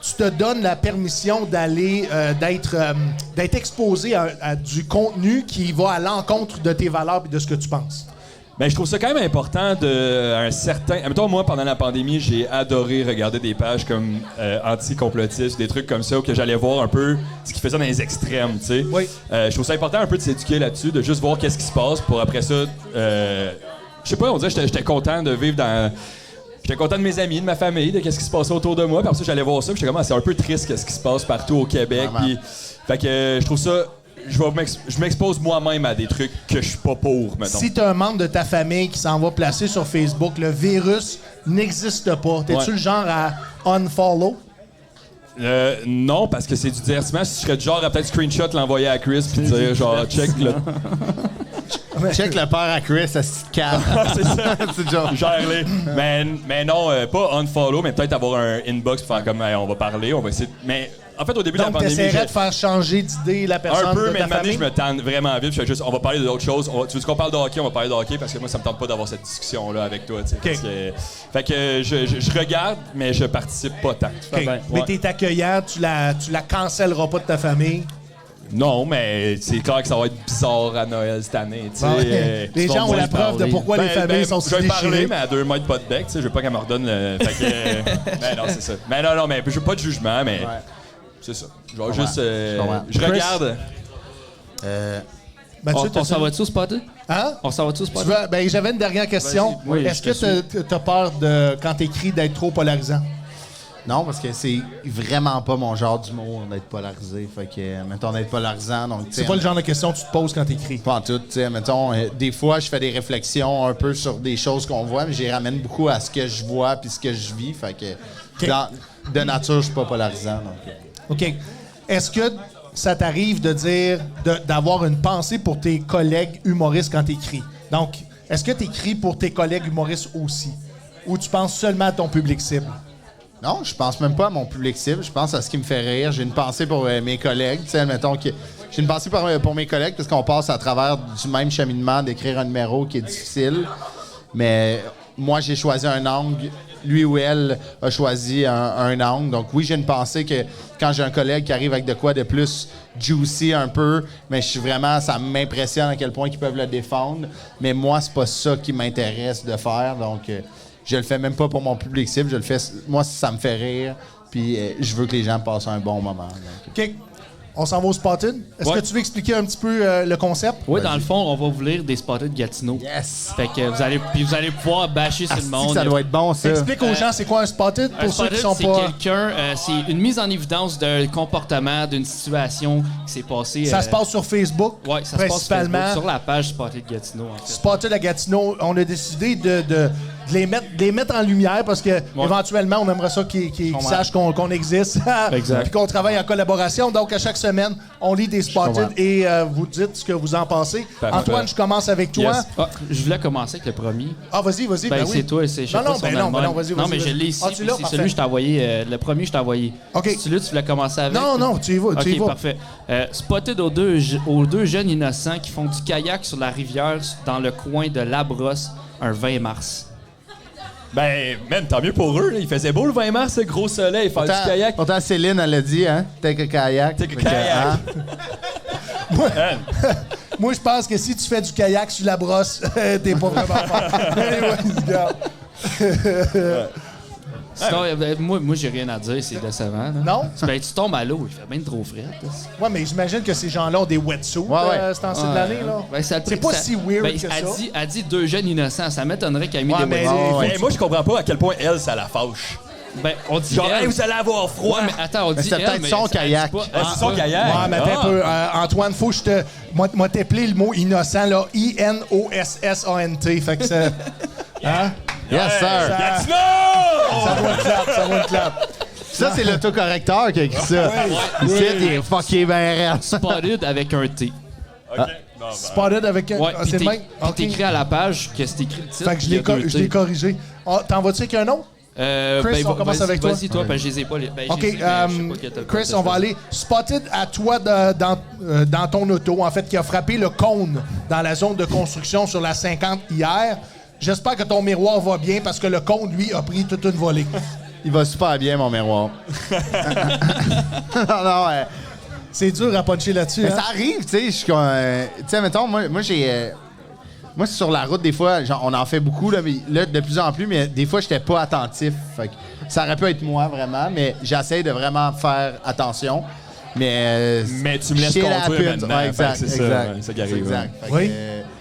tu te donnes la permission d'aller d'être exposé à du contenu qui va à l'encontre de tes valeurs et de ce que tu penses? Ben, je trouve ça quand même important un certain. Admettons, moi, pendant la pandémie, j'ai adoré regarder des pages comme anti-complotistes, des trucs comme ça, où que j'allais voir un peu ce qu'ils faisaient dans les extrêmes, tu sais. Oui. Je trouve ça important un peu de s'éduquer là-dessus, de juste voir qu'est-ce qui se passe pour après ça. Je sais pas, on dirait que j'étais content de vivre dans. J'étais content de mes amis, de ma famille, de qu'est-ce qui se passait autour de moi. Puis après ça, j'allais voir ça, puis j'étais comme, c'est un peu triste qu'est-ce qui se passe partout au Québec. Puis, fait que je trouve ça. Je m'expose moi-même à des trucs que je suis pas pour, mettons. Si tu as un membre de ta famille qui s'en va placer sur Facebook, le virus n'existe pas. T'es-tu le genre à unfollow? Non, parce que c'est du divertissement. Si je serais du genre à peut-être screenshot, l'envoyer à Chris, puis dire genre, check là. Check le père à Chris, à cette carte. C'est ça. C'est genre. Gère-les. Mais non, pas unfollow, mais peut-être avoir un inbox pour faire comme, hey, on va parler, on va essayer. Mais en fait, au début de la Donc, pandémie. t'essaierais de faire changer d'idée la personne Un peu, de mais ta une année, famille? je me tente vraiment vite. Je fais juste, on va parler d'autres choses. Tu veux qu'on parle de hockey? On va parler de hockey parce que moi, ça me tente pas d'avoir cette discussion-là avec toi. Tu sais, parce que, fait que je regarde, mais je participe pas tant. OK. Ben, Mais ouais. t'es accueillant, tu la cancelleras pas de ta famille. Non, mais c'est clair que ça va être bizarre à Noël cette année. Tu sais, Ouais. Les tu vas gens ont moins la preuve de parler. pourquoi les familles sont Je si vais parler, déchirées. mais à 2 mètres pas de bec. Tu sais, je veux pas qu'elle me redonne le. Fait que, ben non, c'est ça. Mais non, mais je veux pas de jugement, mais. C'est ça. Je vais juste. Je Chris? regarde. Mathieu, On s'en va-tu au spotter? Hein? On s'en va-tu au Tu spotter? veux- ben, j'avais une dernière question. Oui, Est-ce je te que t'as peur de, quand t'écris, d'être trop polarisant? Non, parce que c'est vraiment pas mon genre d'humour d'être polarisé. Fait que, mettons, d'être polarisant. Donc, C'est pas le genre de question que tu te poses quand t'écris. Pas en tout, tu sais, mettons, des fois, je fais des réflexions un peu sur des choses qu'on voit, mais j'y ramène beaucoup à ce que je vois puis ce que je vis. Fait que, de nature, je suis pas polarisant. Donc, OK. Est-ce que ça t'arrive de dire, d'avoir une pensée pour tes collègues humoristes quand t'écris? Donc, est-ce que t'écris pour tes collègues humoristes aussi? Ou tu penses seulement à ton public cible? Non, je pense même pas à mon public cible. Je pense à ce qui me fait rire. J'ai une pensée pour mes collègues. Tu sais, admettons que j'ai une pensée pour mes collègues parce qu'on passe à travers du même cheminement d'écrire un numéro qui est difficile. Mais moi, j'ai choisi un angle. Lui ou elle a choisi un angle. Donc oui, j'ai une pensée que quand j'ai un collègue qui arrive avec de quoi de plus juicy un peu, mais je suis vraiment, ça m'impressionne à quel point ils peuvent le défendre. Mais moi, c'est pas ça qui m'intéresse de faire. Donc je le fais même pas pour mon public cible. Je le fais, moi, ça me fait rire. Puis je veux que les gens passent un bon moment. Donc. OK. On s'en va au Spotted. Est-ce que tu veux expliquer un petit peu le concept? Oui, dans le fond, on va vous lire des Spotted Gatineau. Yes! Fait que vous allez pouvoir bâcher sur le monde. Ça doit être bon, ça. Explique aux gens c'est quoi un Spotted Un pour ceux qui spotted, sont c'est pas... quelqu'un, c'est une mise en évidence d'un comportement, d'une situation qui s'est passée. Ça se passe sur Facebook, Oui, ça se passe sur principalement. Facebook, sur la page Spotted Gatineau, en fait. Spotted à Gatineau, on a décidé de les mettre en lumière parce que éventuellement on aimerait ça qu'ils sachent qu'on existe puis qu'on travaille en collaboration. Donc à chaque semaine, on lit des Spotted et vous dites ce que vous en pensez. Parfait. Antoine, je commence avec toi. Yes. Ah, je voulais commencer avec le premier. Ah, vas-y. Ben, Ben c'est oui. toi, c'est je sais Non, pas non, son ben non, Allemagne. vas-y. Non, mais je l'ai ici. Ah, tu puis l'as? c'est Parfait. celui que je t'ai envoyé. Le premier, je t'ai envoyé. OK. Celui-là, tu voulais commencer avec? Non, tu y vas, tu y OK, vas. parfait. Spotted aux deux jeunes innocents qui font du kayak sur la rivière dans le coin de Labrosse un 20 mars. Ben, man, tant mieux pour eux. Là. Il faisait beau le 20 mars, ce gros soleil, faire du kayak. Pourtant, Céline, elle a dit, hein? Take a kayak. Take a Fait que, kayak. hein? Moi, je pense que si tu fais du kayak sur la brosse, t'es pas vraiment fort. Anyways, regarde. Sinon, moi, j'ai rien à dire, c'est décevant. Là. Non? Ben, tu tombes à l'eau, il fait bien trop frais. Ouais, mais j'imagine que ces gens-là ont des wetsuits Ouais. ce temps-ci de l'année, là. Ben, C'est pas si weird que ça. Elle dit deux jeunes innocents. Ça m'étonnerait qu'elle ait mis Ouais, des mais- wetsuits. Mais moi, je comprends pas à quel point elle, ça la fâche. Ben, on dit Genre, elle. hey, vous allez avoir froid. Ouais, mais attends, on dit c'est elle, peut-être mais son ça- elle dit kayak. pas- Ah, c'est son kayak. Ouais, mais attends un peu. Antoine, faut que je te. Moi, t'appelé le mot innocent, là. INOSSANT. Fait que ça. Hein? Yes, sir. Gatineau! Ça vaut une clap. Ça, c'est l'autocorrecteur qui a écrit ça. Ici, il est fucké ben raide. Spotted avec un T. OK. Non, ben, Spotted avec un. Ouais, Ah, puis c'est le même? puis OK. t'écris à la page que c'est écrit le titre. Fait que puis il y a deux je l'ai T. corrigé. Ah, t'en vas-tu avec un autre? Chris, on commence avec toi. Vas-y, toi, parce que je les ai pas. Ben, OK, je les ai, mais je sais pas quel t'as- Chris, t'as on va choisi. aller. Spotted à toi dans ton auto, en fait, qui a frappé le cône dans la zone de construction sur la 50 hier. J'espère que ton miroir va bien parce que le cône, lui, a pris toute une volée. Il va super bien, mon miroir. non, ouais. C'est dur à puncher là-dessus. Mais Hein? ça arrive, tu sais. Je suis comme. Tu sais, mettons, moi j'ai. Moi, sur la route, des fois, genre, on en fait beaucoup, là, mais là, de plus en plus, mais des fois, j'étais pas attentif. Fait que ça aurait pu être moi, vraiment, mais j'essaie de vraiment faire attention. Mais tu me laisses shit conduire happens. maintenant. Ouais, exact, Fait que c'est exact. ça, ouais, ça qui arrive, Exact. ouais. Fait que, Oui.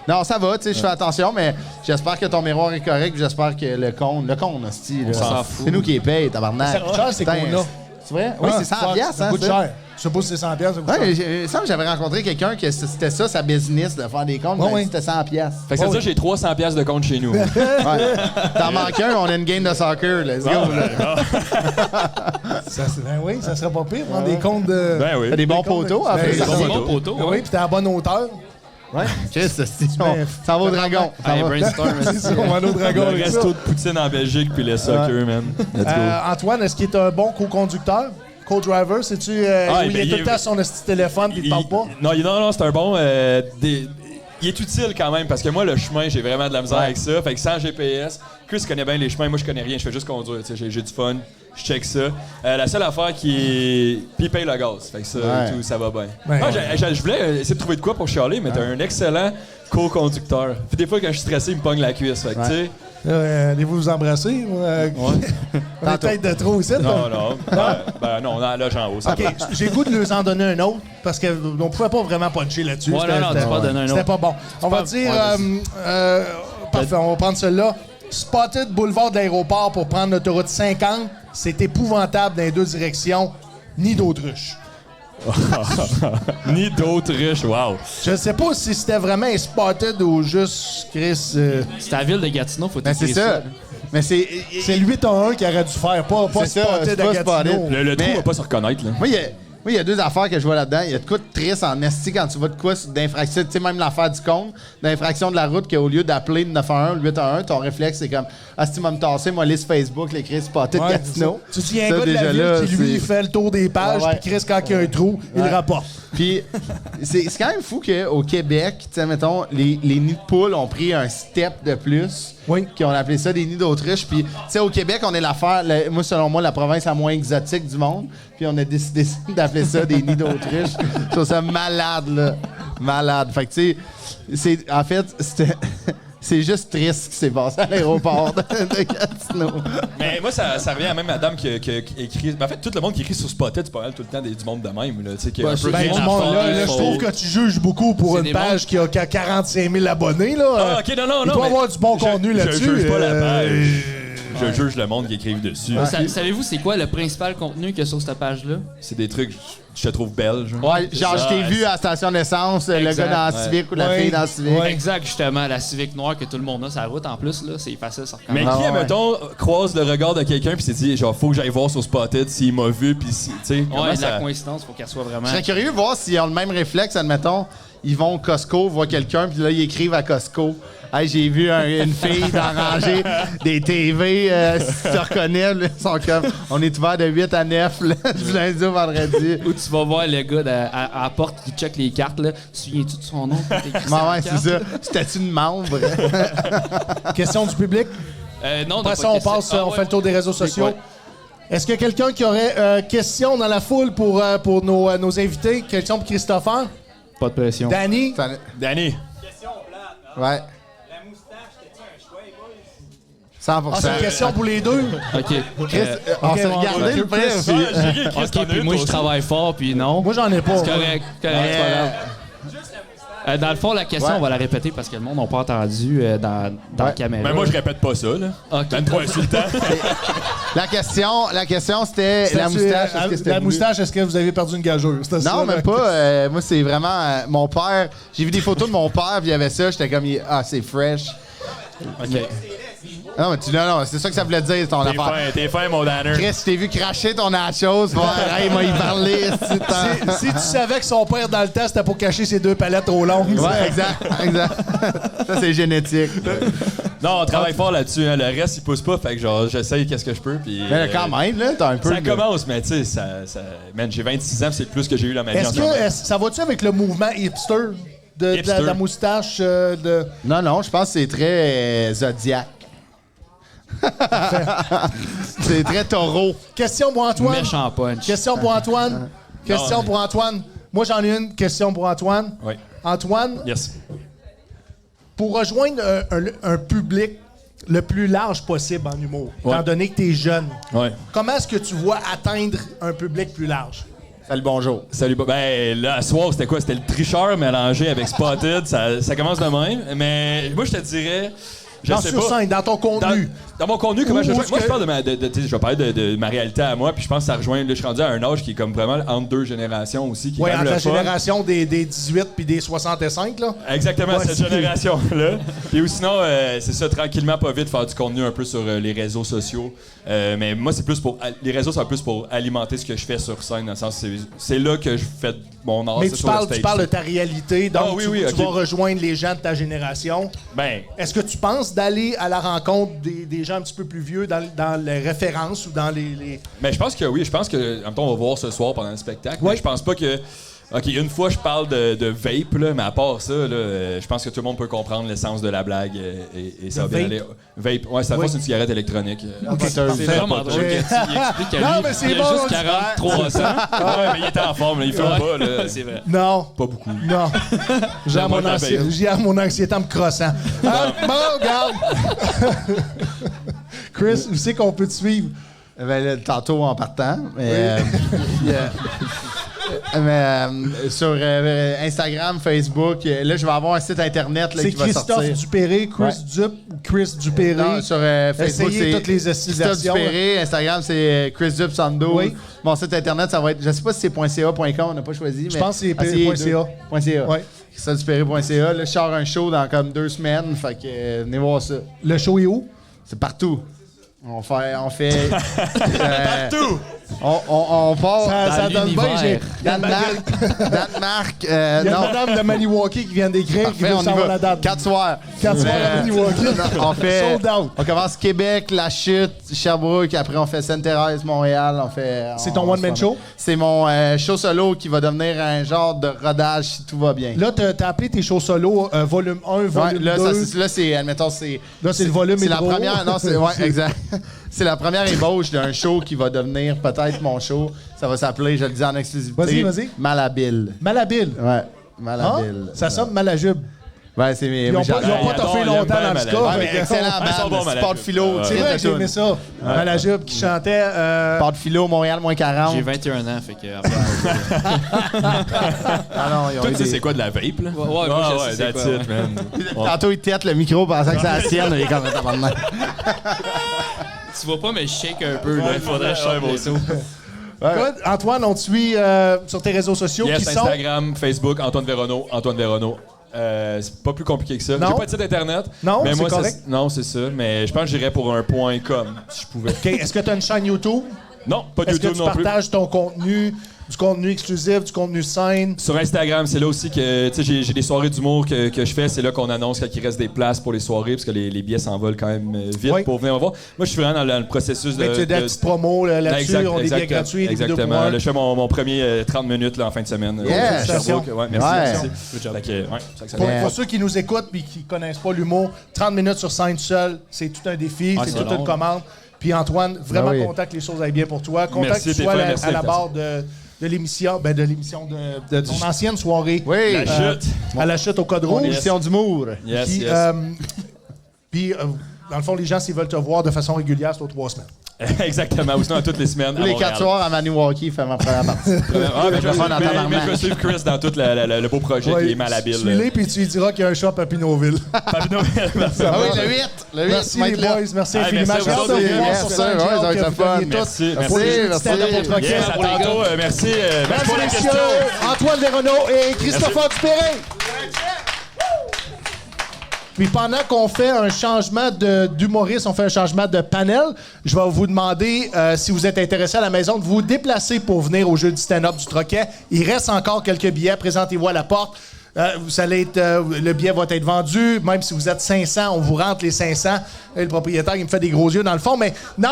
non, ça va, tu sais, je fais attention, mais j'espère que ton miroir est correct, puis j'espère que le cône, hostie, là, s'en fout. c'est nous qui les paye, tabarnak. Ça coûte cher, ces Putain, cônes-là. C'est vrai? Oui, c'est 100 piastres, ça hein, coûte ça? cher. Je sais pas si c'est 100 piastres. Ça coûte Ouais, cher. il me semble que j'avais rencontré quelqu'un que c'était ça, sa business, de faire des comptes, Ouais, mais ouais. c'était 100 piastres. Fait que ça veut dire que j'ai 300 piastres de compte chez nous. Ouais. T'en manques un, on a une game de soccer, let's go. là. Ben oui, ça serait pas pire, prendre des comptes de. Ben oui. T'as des bons Des comptes de- poteaux, en fait. Ben, ça. c'est Bon poteau, Oui, puis t'es à la bonne hauteur. Ouais. Qu'est-ce que c'est? Ça va au dragon. Ça Allez, va. brainstorm. C'est ça, on va aller au dragon Le avec ça. resto de poutine en Belgique puis le soccer, man. Let's go. Antoine, est-ce qu'il est un bon co-conducteur? Co-driver, sais-tu? Où ben, il est il tout le est- temps sur son petit téléphone puis il te parle pas? Non, c'est un bon. Il est utile quand même parce que moi, le chemin, j'ai vraiment de la misère avec ça. Fait que sans GPS, Chris connaît bien les chemins. Moi, je connais rien. Je fais juste conduire. Tu sais, j'ai du fun. Je check ça. La seule affaire qui est. Puis il paye le gaz. Fait que ça, Ouais. tout, ça va bien. Ben, Ah, ouais. je voulais essayer de trouver de quoi pour chialer, mais t'as un excellent co-conducteur. Puis des fois, quand je suis stressé, il me pogne la cuisse. Fait que, tu sais. Allez-vous vous embrasser? On est peut-être de trop ici. Non, non. Non, on a là, en haut. ça OK, va. j'ai le goût de leur en donner un autre parce qu'on pouvait pas vraiment puncher là-dessus. Ouais, non, tu peux pas donner un C'était autre. pas bon. On va pas- dire... ouais, parfait, on va prendre celui-là. Spotted boulevard de l'aéroport pour prendre l'autoroute 50 c'est épouvantable dans les deux directions. Nid d'autruche. Ni d'autruche, wow. Je sais pas si c'était vraiment un spotted ou juste Chris. C'est la ville de Gatineau, faut Ben, c'est t'écrire ça. Mais c'est. C'est le 8-1 qui aurait dû faire, pas C'est ça, spotted c'est à pas Gatineau. spotted. Le trou Mais- va pas se reconnaître, là. Moi, il y a deux affaires que je vois là-dedans. Il y a de quoi de triste en esti quand tu vois de quoi d'infraction. Tu sais, même l'affaire du compte, d'infraction de la route, qu'au lieu d'appeler le 911, le 811, ton réflexe, c'est comme ah, si tu vas me tasser, moi, liste Facebook, l'écrit Spotted Ouais, Gatineau. tu te souviens, un Ça, gars de la déjà ville là, qui, lui, c'est- fait le tour des pages, Ouais, ouais. puis Chris, quand il y a un trou, il Ouais. le rapporte. Puis, c'est quand même fou qu'au Québec, tu sais, mettons, les nids de poules ont pris un step de plus. Oui. Qui ont appelé ça des nids d'autruche. Puis, tu sais, au Québec, on est moi, selon moi, la province la moins exotique du monde. Puis, on a décidé d'appeler ça des nids d'autruche. Je trouve ça malade, là. Malade. Fait que, tu sais, en fait, c'est juste triste ce qui s'est passé à l'aéroport de Gatineau. Mais moi, ça revient à même la dame qui écrit. Mais en fait, tout le monde qui écrit sur Spotted, c'est pas mal tout le temps du monde de même. Là, tu sais, qui a un peu Ben, rien du à monde, faire, là, je faut- trouve que tu juges beaucoup pour C'est une des page qui a 45 000 abonnés. Là. Ah, ok, non, Il doit mais avoir du bon contenu là-dessus. Je juge pas la page. euh, Je juge le monde qui écrive dessus. Savez-vous c'est quoi le principal contenu qu'il y a sur cette page-là? C'est des trucs, je te trouve belle. Genre. Ouais, genre, je t'ai vu à la station d'essence, le Exact. gars dans la Civic ou la Ouais. fille dans la Civic. Ouais. Exact, justement, la Civic noire que tout le monde a sur la route en plus, là, c'est facile, ça Mais reconnaît. qui, Ah, ouais. admettons, croise le regard de quelqu'un puis s'est dit, genre, faut que j'aille voir sur Spotted s'il m'a vu, puis si, tu sais, comment Ouais, ça... la coïncidence, faut qu'elle soit vraiment. Je serais curieux de voir s'ils ont le même réflexe, admettons, ils vont au Costco, voient quelqu'un, puis là, ils écrivent à Costco. Hey, j'ai vu une fille dans la rangée des TV, si tu te reconnais, là, ils sont comme, on est ouvert de 8 à 9, là, du lundi au vendredi. Où tu vas voir le gars à la porte qui check les cartes, là. Tu te souviens-tu de son nom? Quand t'écris Ouais, sur la ouais, carte? c'est ça. C'était-tu une membre? Question du public. Non, Après ça, on passe, on fait le tour des réseaux sociaux. Ouais. Est-ce qu'il y a quelqu'un qui aurait question dans la foule pour nos invités? Question pour Christopher? Pas de pression. Danny? Danny, Ouais. 100%. Ah, c'est une question pour les deux. OK. Chris, on s'est regardé le près. OK, puis moi, je travaille fort, puis non. Moi, j'en ai pas. C'est correct, c'est pas grave. Dans le fond, la question, Ouais. on va la répéter parce que le monde n'a pas entendu dans la caméra. mais moi, je répète pas ça, là. OK. T'as une trop insultant. La question, c'était la moustache. Est-ce que c'était La voulu? moustache, est-ce que vous avez perdu une gageure? C'était ça, Non, là. même pas. Moi, c'est vraiment mon père. J'ai vu des photos de mon père, puis il y avait ça. J'étais comme, ah, c'est fresh. Mais- Non, mais non, c'est ça que ça voulait dire, ton affaire. T'es fin, mon Danner. Chris, je t'ai vu cracher ton nachos. Hey, il m'a y parlé. Si tu savais que son père, dans le temps, c'était pour cacher ses deux palettes trop longues. Ouais, exact. Ça, c'est génétique. Non, on travaille fort là-dessus. Hein. Le reste, il pousse pas. Fait que genre, j'essaye qu'est-ce que je peux. Puis, Mais quand même, là, t'as un peu. Ça commence, mais tu sais, man, j'ai 26 ans, c'est le plus que j'ai eu dans ma vie. en ce moment. Ça va-tu avec le mouvement hipster de Hipster. la moustache de... Non, je pense que c'est très Zodiac. C'est très taureau. Question pour Antoine. Méchant punch. Question pour Antoine. Question Non, pour Antoine. Moi, j'en ai une question pour Antoine. Oui. Antoine, Yes. pour rejoindre un public le plus large possible en humour, Ouais. étant donné que tu es jeune, Ouais. comment est-ce que tu vois atteindre un public plus large? Salut, bonjour. Salut, ben là, ce soir, c'était quoi? C'était le tricheur mélangé avec Spotted. Ça commence de même. Mais moi, je te dirais. Je Dans sais sur pas. scène, dans ton contenu. Dans mon contenu, comment Ou je est-ce joue? Moi, que- je parle tu sais, je vais parler de ma réalité à moi, puis je pense que ça rejoint. Là, je suis rendu à un âge qui est comme vraiment entre deux générations aussi. Qui est Oui, quand entre même la le fun. génération des 18 puis des 65, là. Exactement, Ouais, cette c'est- génération-là. Et ou sinon, c'est ça, tranquillement, pas vite, faire du contenu un peu sur les réseaux sociaux. Mais moi, c'est plus pour. Les réseaux, c'est plus pour alimenter ce que je fais sur scène, dans le sens, c'est là que je fais mon art. Mais c'est tu sur le parles, stage. tu parles de ta réalité, donc Ah, oui, tu, oui, tu ok. vas rejoindre les gens de ta génération. Ben, Est-ce que tu penses d'aller à la rencontre des gens un petit peu plus vieux dans les références ou dans les... mais je pense que oui, je pense que. En même temps, on va voir ce soir pendant le spectacle. Oui. Mais je pense pas que. OK, une fois, je parle de vape, là, mais à part ça, là, je pense que tout le monde peut comprendre l'essence de la blague et ça va bien vape? aller. Vape, ouais, ça Oui. c'est une cigarette électronique. C'est vraiment drôle qu'il explique qu'à Non, lui, mais c'est il a bon, juste tu- 43 ans. Ouais, mais il était en forme, là, il fait pas, là. C'est vrai. Non, Pas beaucoup. non. J'ai à moi, mon je la baise. j'ai à mon anxiété en me crossant. Ah, bon, regarde! Chris, où c'est qu'on peut te suivre? Ben, là, tantôt en partant. Mais, sur Instagram, Facebook, là, je vais avoir un site internet là, C'est qui va Christophe sortir. Dupéré, Chris Ouais. Dup ou Chris Dupéré. Non, sur Facebook, Essayez c'est toutes les Christophe utilisations. Dupéré. Instagram, c'est Chris Dupsando. Oui. Mon site internet, ça va être... Je sais pas si c'est .ca.com, on n'a pas choisi. Je mais pense que c'est essayez .ca. .ca. Oui. ChristopheDupéré.ca. Là, je sors un show dans comme 2 semaines. Fait que venez voir ça. Le show est où? C'est partout. On fait partout. On part Ça donne bien. J'ai Danemark. Il y a non. madame de Maniwaki qui vient d'écrire qui Parfait, veut on y savoir va. la date. 4 soirs. 4 soirs à Maniwaki. On fait. Sold out. On commence Québec, La Chute, Sherbrooke, après on fait Sainte-Thérèse, Montréal. C'est ton one-man show? C'est mon show solo qui va devenir un genre de rodage si tout va bien. Là, t'as appelé tes shows solo volume 1, volume Ouais, 2. là, c'est, admettons, c'est. Là, c'est le volume C'est la hydro. première. Non, c'est. Ouais, exact. C'est la première ébauche d'un show qui va devenir peut-être mon show. Ça va s'appeler, je le dis en exclusivité. Vas-y. Malhabile. Malhabile. Ouais, Ah, Malhabile. ça sonne malajube. Ouais, c'est mes. Ils n'ont pas j'adore, toffé il longtemps aime dans bien le cas. Ouais, Malhabile. mais excellent ils sont bons, band. Malhabile. Sport philo. C'est vrai que j'ai aimé ça. Malajube qui chantait. Sport de philo, Montréal, moins 40. J'ai 21 ans, fait que. Ah non, ils ont Toi, eu tu sais, des- c'est quoi de la vape, là? Ouais, moi, je sais c'est that's quoi, it, man. Tantôt, il tête le micro pensant que c'est la sienne. Il est comme tabarnak. Tu vois pas, mais je shake un peu, là. Il faudrait que je ouais, sorte moi les aussi. os. Good. Antoine, on te suit sur tes réseaux sociaux Yes, qui sont. Instagram, Facebook, Antoine Véronneau. C'est pas plus compliqué que ça. Non. J'ai pas de site internet. Non, mais c'est moi, correct. Non, c'est ça. Mais je pense que j'irais pour un .com si je pouvais. OK. Est-ce que tu as une chaîne YouTube? Non, pas de Est-ce que YouTube tu non plus. partages ton contenu, du contenu exclusif, du contenu scène? Sur Instagram, c'est là aussi que tu sais, j'ai des soirées d'humour que je fais. C'est là qu'on annonce quand il reste des places pour les soirées, parce que les billets s'envolent quand même vite Oui. pour venir me voir. Moi, je suis vraiment dans le processus de. Tu as des petites promos là-dessus, Exact, on a des billets exact, gratuits, des vidéos pour exactement. moi. Là, je fais mon premier 30 minutes là, en fin de semaine. Yeah, à Sherbrooke. Ouais, merci. Ouais. merci. Fait que, ouais, ça Pour, va. pour ceux qui nous écoutent et qui connaissent pas l'humour, 30 minutes sur scène seul, c'est tout un défi, c'est c'est toute long. une commande. Puis Antoine, vraiment Ben oui. content que les choses aillent bien pour toi. Content Merci, que tu t'es sois fin, à merci, la l'invitation. barre de l'émission, de ton ancienne soirée. Oui. La chute. À la chute au Code Mon Rouge. émission d'humour. Yes, Puis, yes. dans le fond, les gens, s'ils veulent te voir de façon régulière, c'est aux 3 semaines. Exactement. Ou sinon, toutes les semaines. Tous à les Montréal. 4 soirs à Maniwaki, fait ma première partie. Ah, mais je Le fun en vais tabarnak. je vais suivre Chris dans tout le beau projet qui est malhabile. Suis-les, puis tu lui diras qu'il y a un shop à Pinotville. Papineau, merci. Ah oui, le 8. Le 8, Merci tu vas les être là. boys, merci Ah, infiniment. merci J'ai à hâte vous de autres, vous voir yes, sur sir, scène. ouais, J'ai ça va hâte être que le vous fun. veniez tous. Merci, Pour les merci. stand-up au Troquet. Yes, à tantôt. Merci pour la Mesdames et question. messieurs, Antoine Véronneau et Christopher Dupéré. Puis pendant qu'on fait un changement d'humoriste, on fait un changement de panel, je vais vous demander, si vous êtes intéressé à la maison, de vous déplacer pour venir au jeu du stand-up du Troquet. Il reste encore quelques billets. Présentez-vous à la porte. Vous allez être, le billet va être vendu. Même si vous êtes 500, on vous rentre les 500. Et le propriétaire, il me fait des gros yeux dans le fond. Mais non,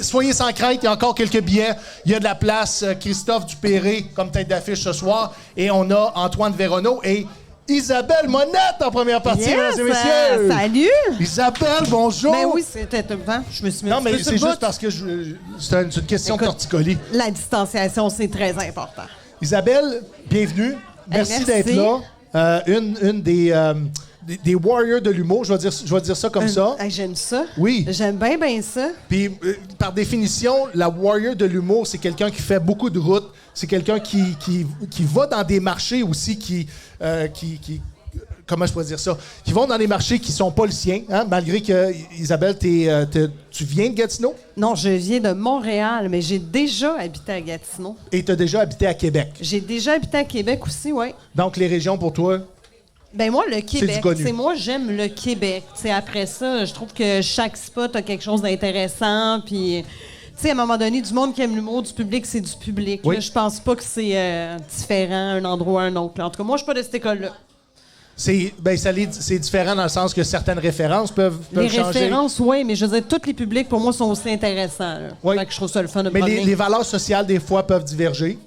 soyez sans crainte. Il y a encore quelques billets. Il y a de la place. Christophe Dupéré comme tête d'affiche ce soir. Et on a Antoine Véronneau et Isabelle Monette en première partie, Yes, mesdames et messieurs. salut! Isabelle, bonjour. Ben oui, c'était tout le temps. Je me suis mis Non, un petit mais peu sur c'est le juste bout. parce que c'est une question de Écoute. torticolis. La distanciation, c'est très important. Isabelle, bienvenue. Merci merci. d'être là. Une des warriors de l'humour, je vais dire ça comme ça. J'aime ça. Oui. J'aime bien ça. Puis, par définition, la warrior de l'humour, c'est quelqu'un qui fait beaucoup de routes. C'est quelqu'un qui va dans des marchés aussi qui comment je pourrais dire ça? Qui vont dans des marchés qui sont pas le sien, hein? Malgré que, Isabelle, tu viens de Gatineau Non, je viens de Montréal, mais j'ai déjà habité à Gatineau. et tu as déjà habité à Québec. J'ai déjà habité à Québec aussi, oui. Donc, les régions pour toi, Ben moi, le du Québec, connu. c'est moi, j'aime le Québec. T'sais, après ça, je trouve que chaque spot a quelque chose d'intéressant, puis... Tu sais, à un moment donné, du monde qui aime l'humour, du public, c'est du public. Oui. Là, je pense pas que c'est différent un endroit à un autre. là. En tout cas, moi, je suis pas de cette école-là. c'est différent dans le sens que certaines références peuvent Les changer. références, oui, mais je veux dire, tous les publics, pour moi, sont aussi intéressants. Là. Oui. Fait que je trouve ça le fun de me Mais promener. les valeurs sociales, des fois, peuvent diverger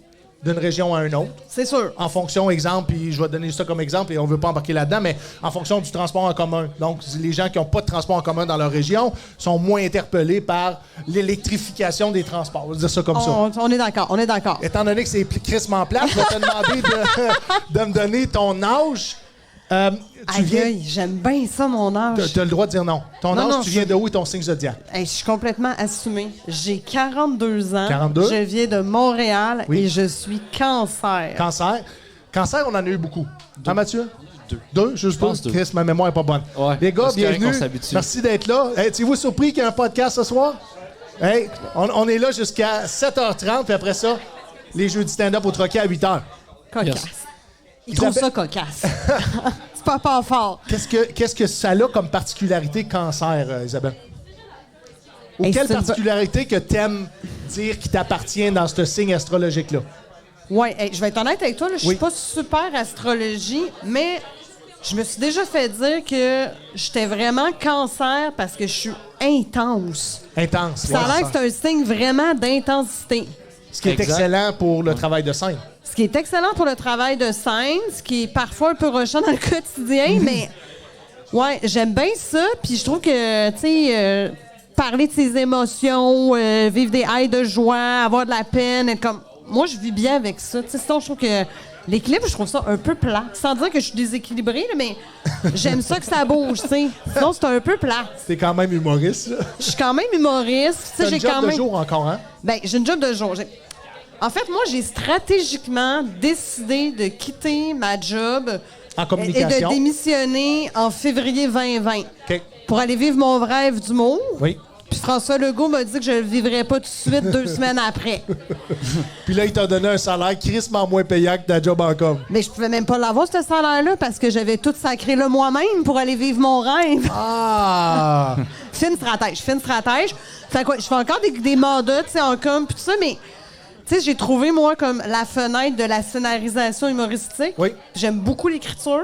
d'une région à une autre. C'est sûr. En fonction, exemple, puis je vais donner ça comme exemple, et on veut pas embarquer là-dedans, mais en fonction du transport en commun. Donc, les gens qui n'ont pas de transport en commun dans leur région sont moins interpellés par l'électrification des transports. On va dire ça comme ça. On est d'accord, on est d'accord. Étant donné que c'est crissement plate, je vais te demander de me donner ton âge. Tu Aïe, viens... aïe, j'aime bien ça, mon âge. Tu as le droit de dire non. Ton Non, âge, non, tu je- viens de où et ton signe zodiac? Hey, je suis complètement assumée. J'ai 42 ans. 42? Je viens de Montréal Oui. et je suis cancer. Cancer. Cancer, on en a eu beaucoup. Hein, Mathieu? Deux, juste pense deux. deux. Chris, ma mémoire est pas bonne. Ouais, Les gars, c'est correct bienvenue. qu'on s'habitue. Merci d'être là. Hey, êtes-vous surpris qu'il y a un podcast ce soir? Hey, on est là jusqu'à 7h30, puis après ça, les jeux de stand-up au Troquet à 8h. Cocasse. Yes. Il trouve Isabelle- ça cocasse. C'est pas fort. Qu'est-ce que ça a comme particularité cancer, Isabelle? Ou Hey, quelle c'est une particularité que t'aimes dire qui t'appartient dans ce signe astrologique-là? Oui, je vais être honnête avec toi, là, je Oui. suis pas super astrologie, mais je me suis déjà fait dire que j'étais vraiment cancer parce que je suis intense. Intense. Ça a ouais, l'air que c'est un signe vraiment d'intensité. Ce qui est Exact. excellent pour le travail de scène. Ce qui est excellent pour le travail de scène, ce qui est parfois un peu rushant dans le quotidien, mais ouais, j'aime bien ça. Puis je trouve que, tu sais, parler de ses émotions, vivre des highs de joie, avoir de la peine, être comme... Moi, je vis bien avec ça. Tu sais, sinon, je trouve que l'équilibre, je trouve ça un peu plat. Sans dire que je suis déséquilibrée, là, mais j'aime ça que ça bouge, tu sais. Sinon, c'est un peu plat. T'es quand même humoriste, là. Je suis quand même humoriste. Tu sais, T'as j'ai une job quand de même... jour encore, hein? Ben, j'ai une job de jour. En fait, moi, j'ai stratégiquement décidé de quitter ma job En et communication. de démissionner en février 2020 OK. pour aller vivre mon rêve d'humour. Oui. Puis François Legault m'a dit que je le vivrais pas tout de suite 2 semaines après. Puis là, il t'a donné un salaire crissement moins payant que ta job en com. Mais je pouvais même pas l'avoir, ce salaire-là, parce que j'avais tout sacré là moi-même pour aller vivre mon rêve. Ah! Fine stratège. Fait que ouais, je fais encore des mandats, tu sais, en com, puis tout ça, mais... Tu sais, j'ai trouvé, moi, comme la fenêtre de la scénarisation humoristique. Oui. J'aime beaucoup l'écriture.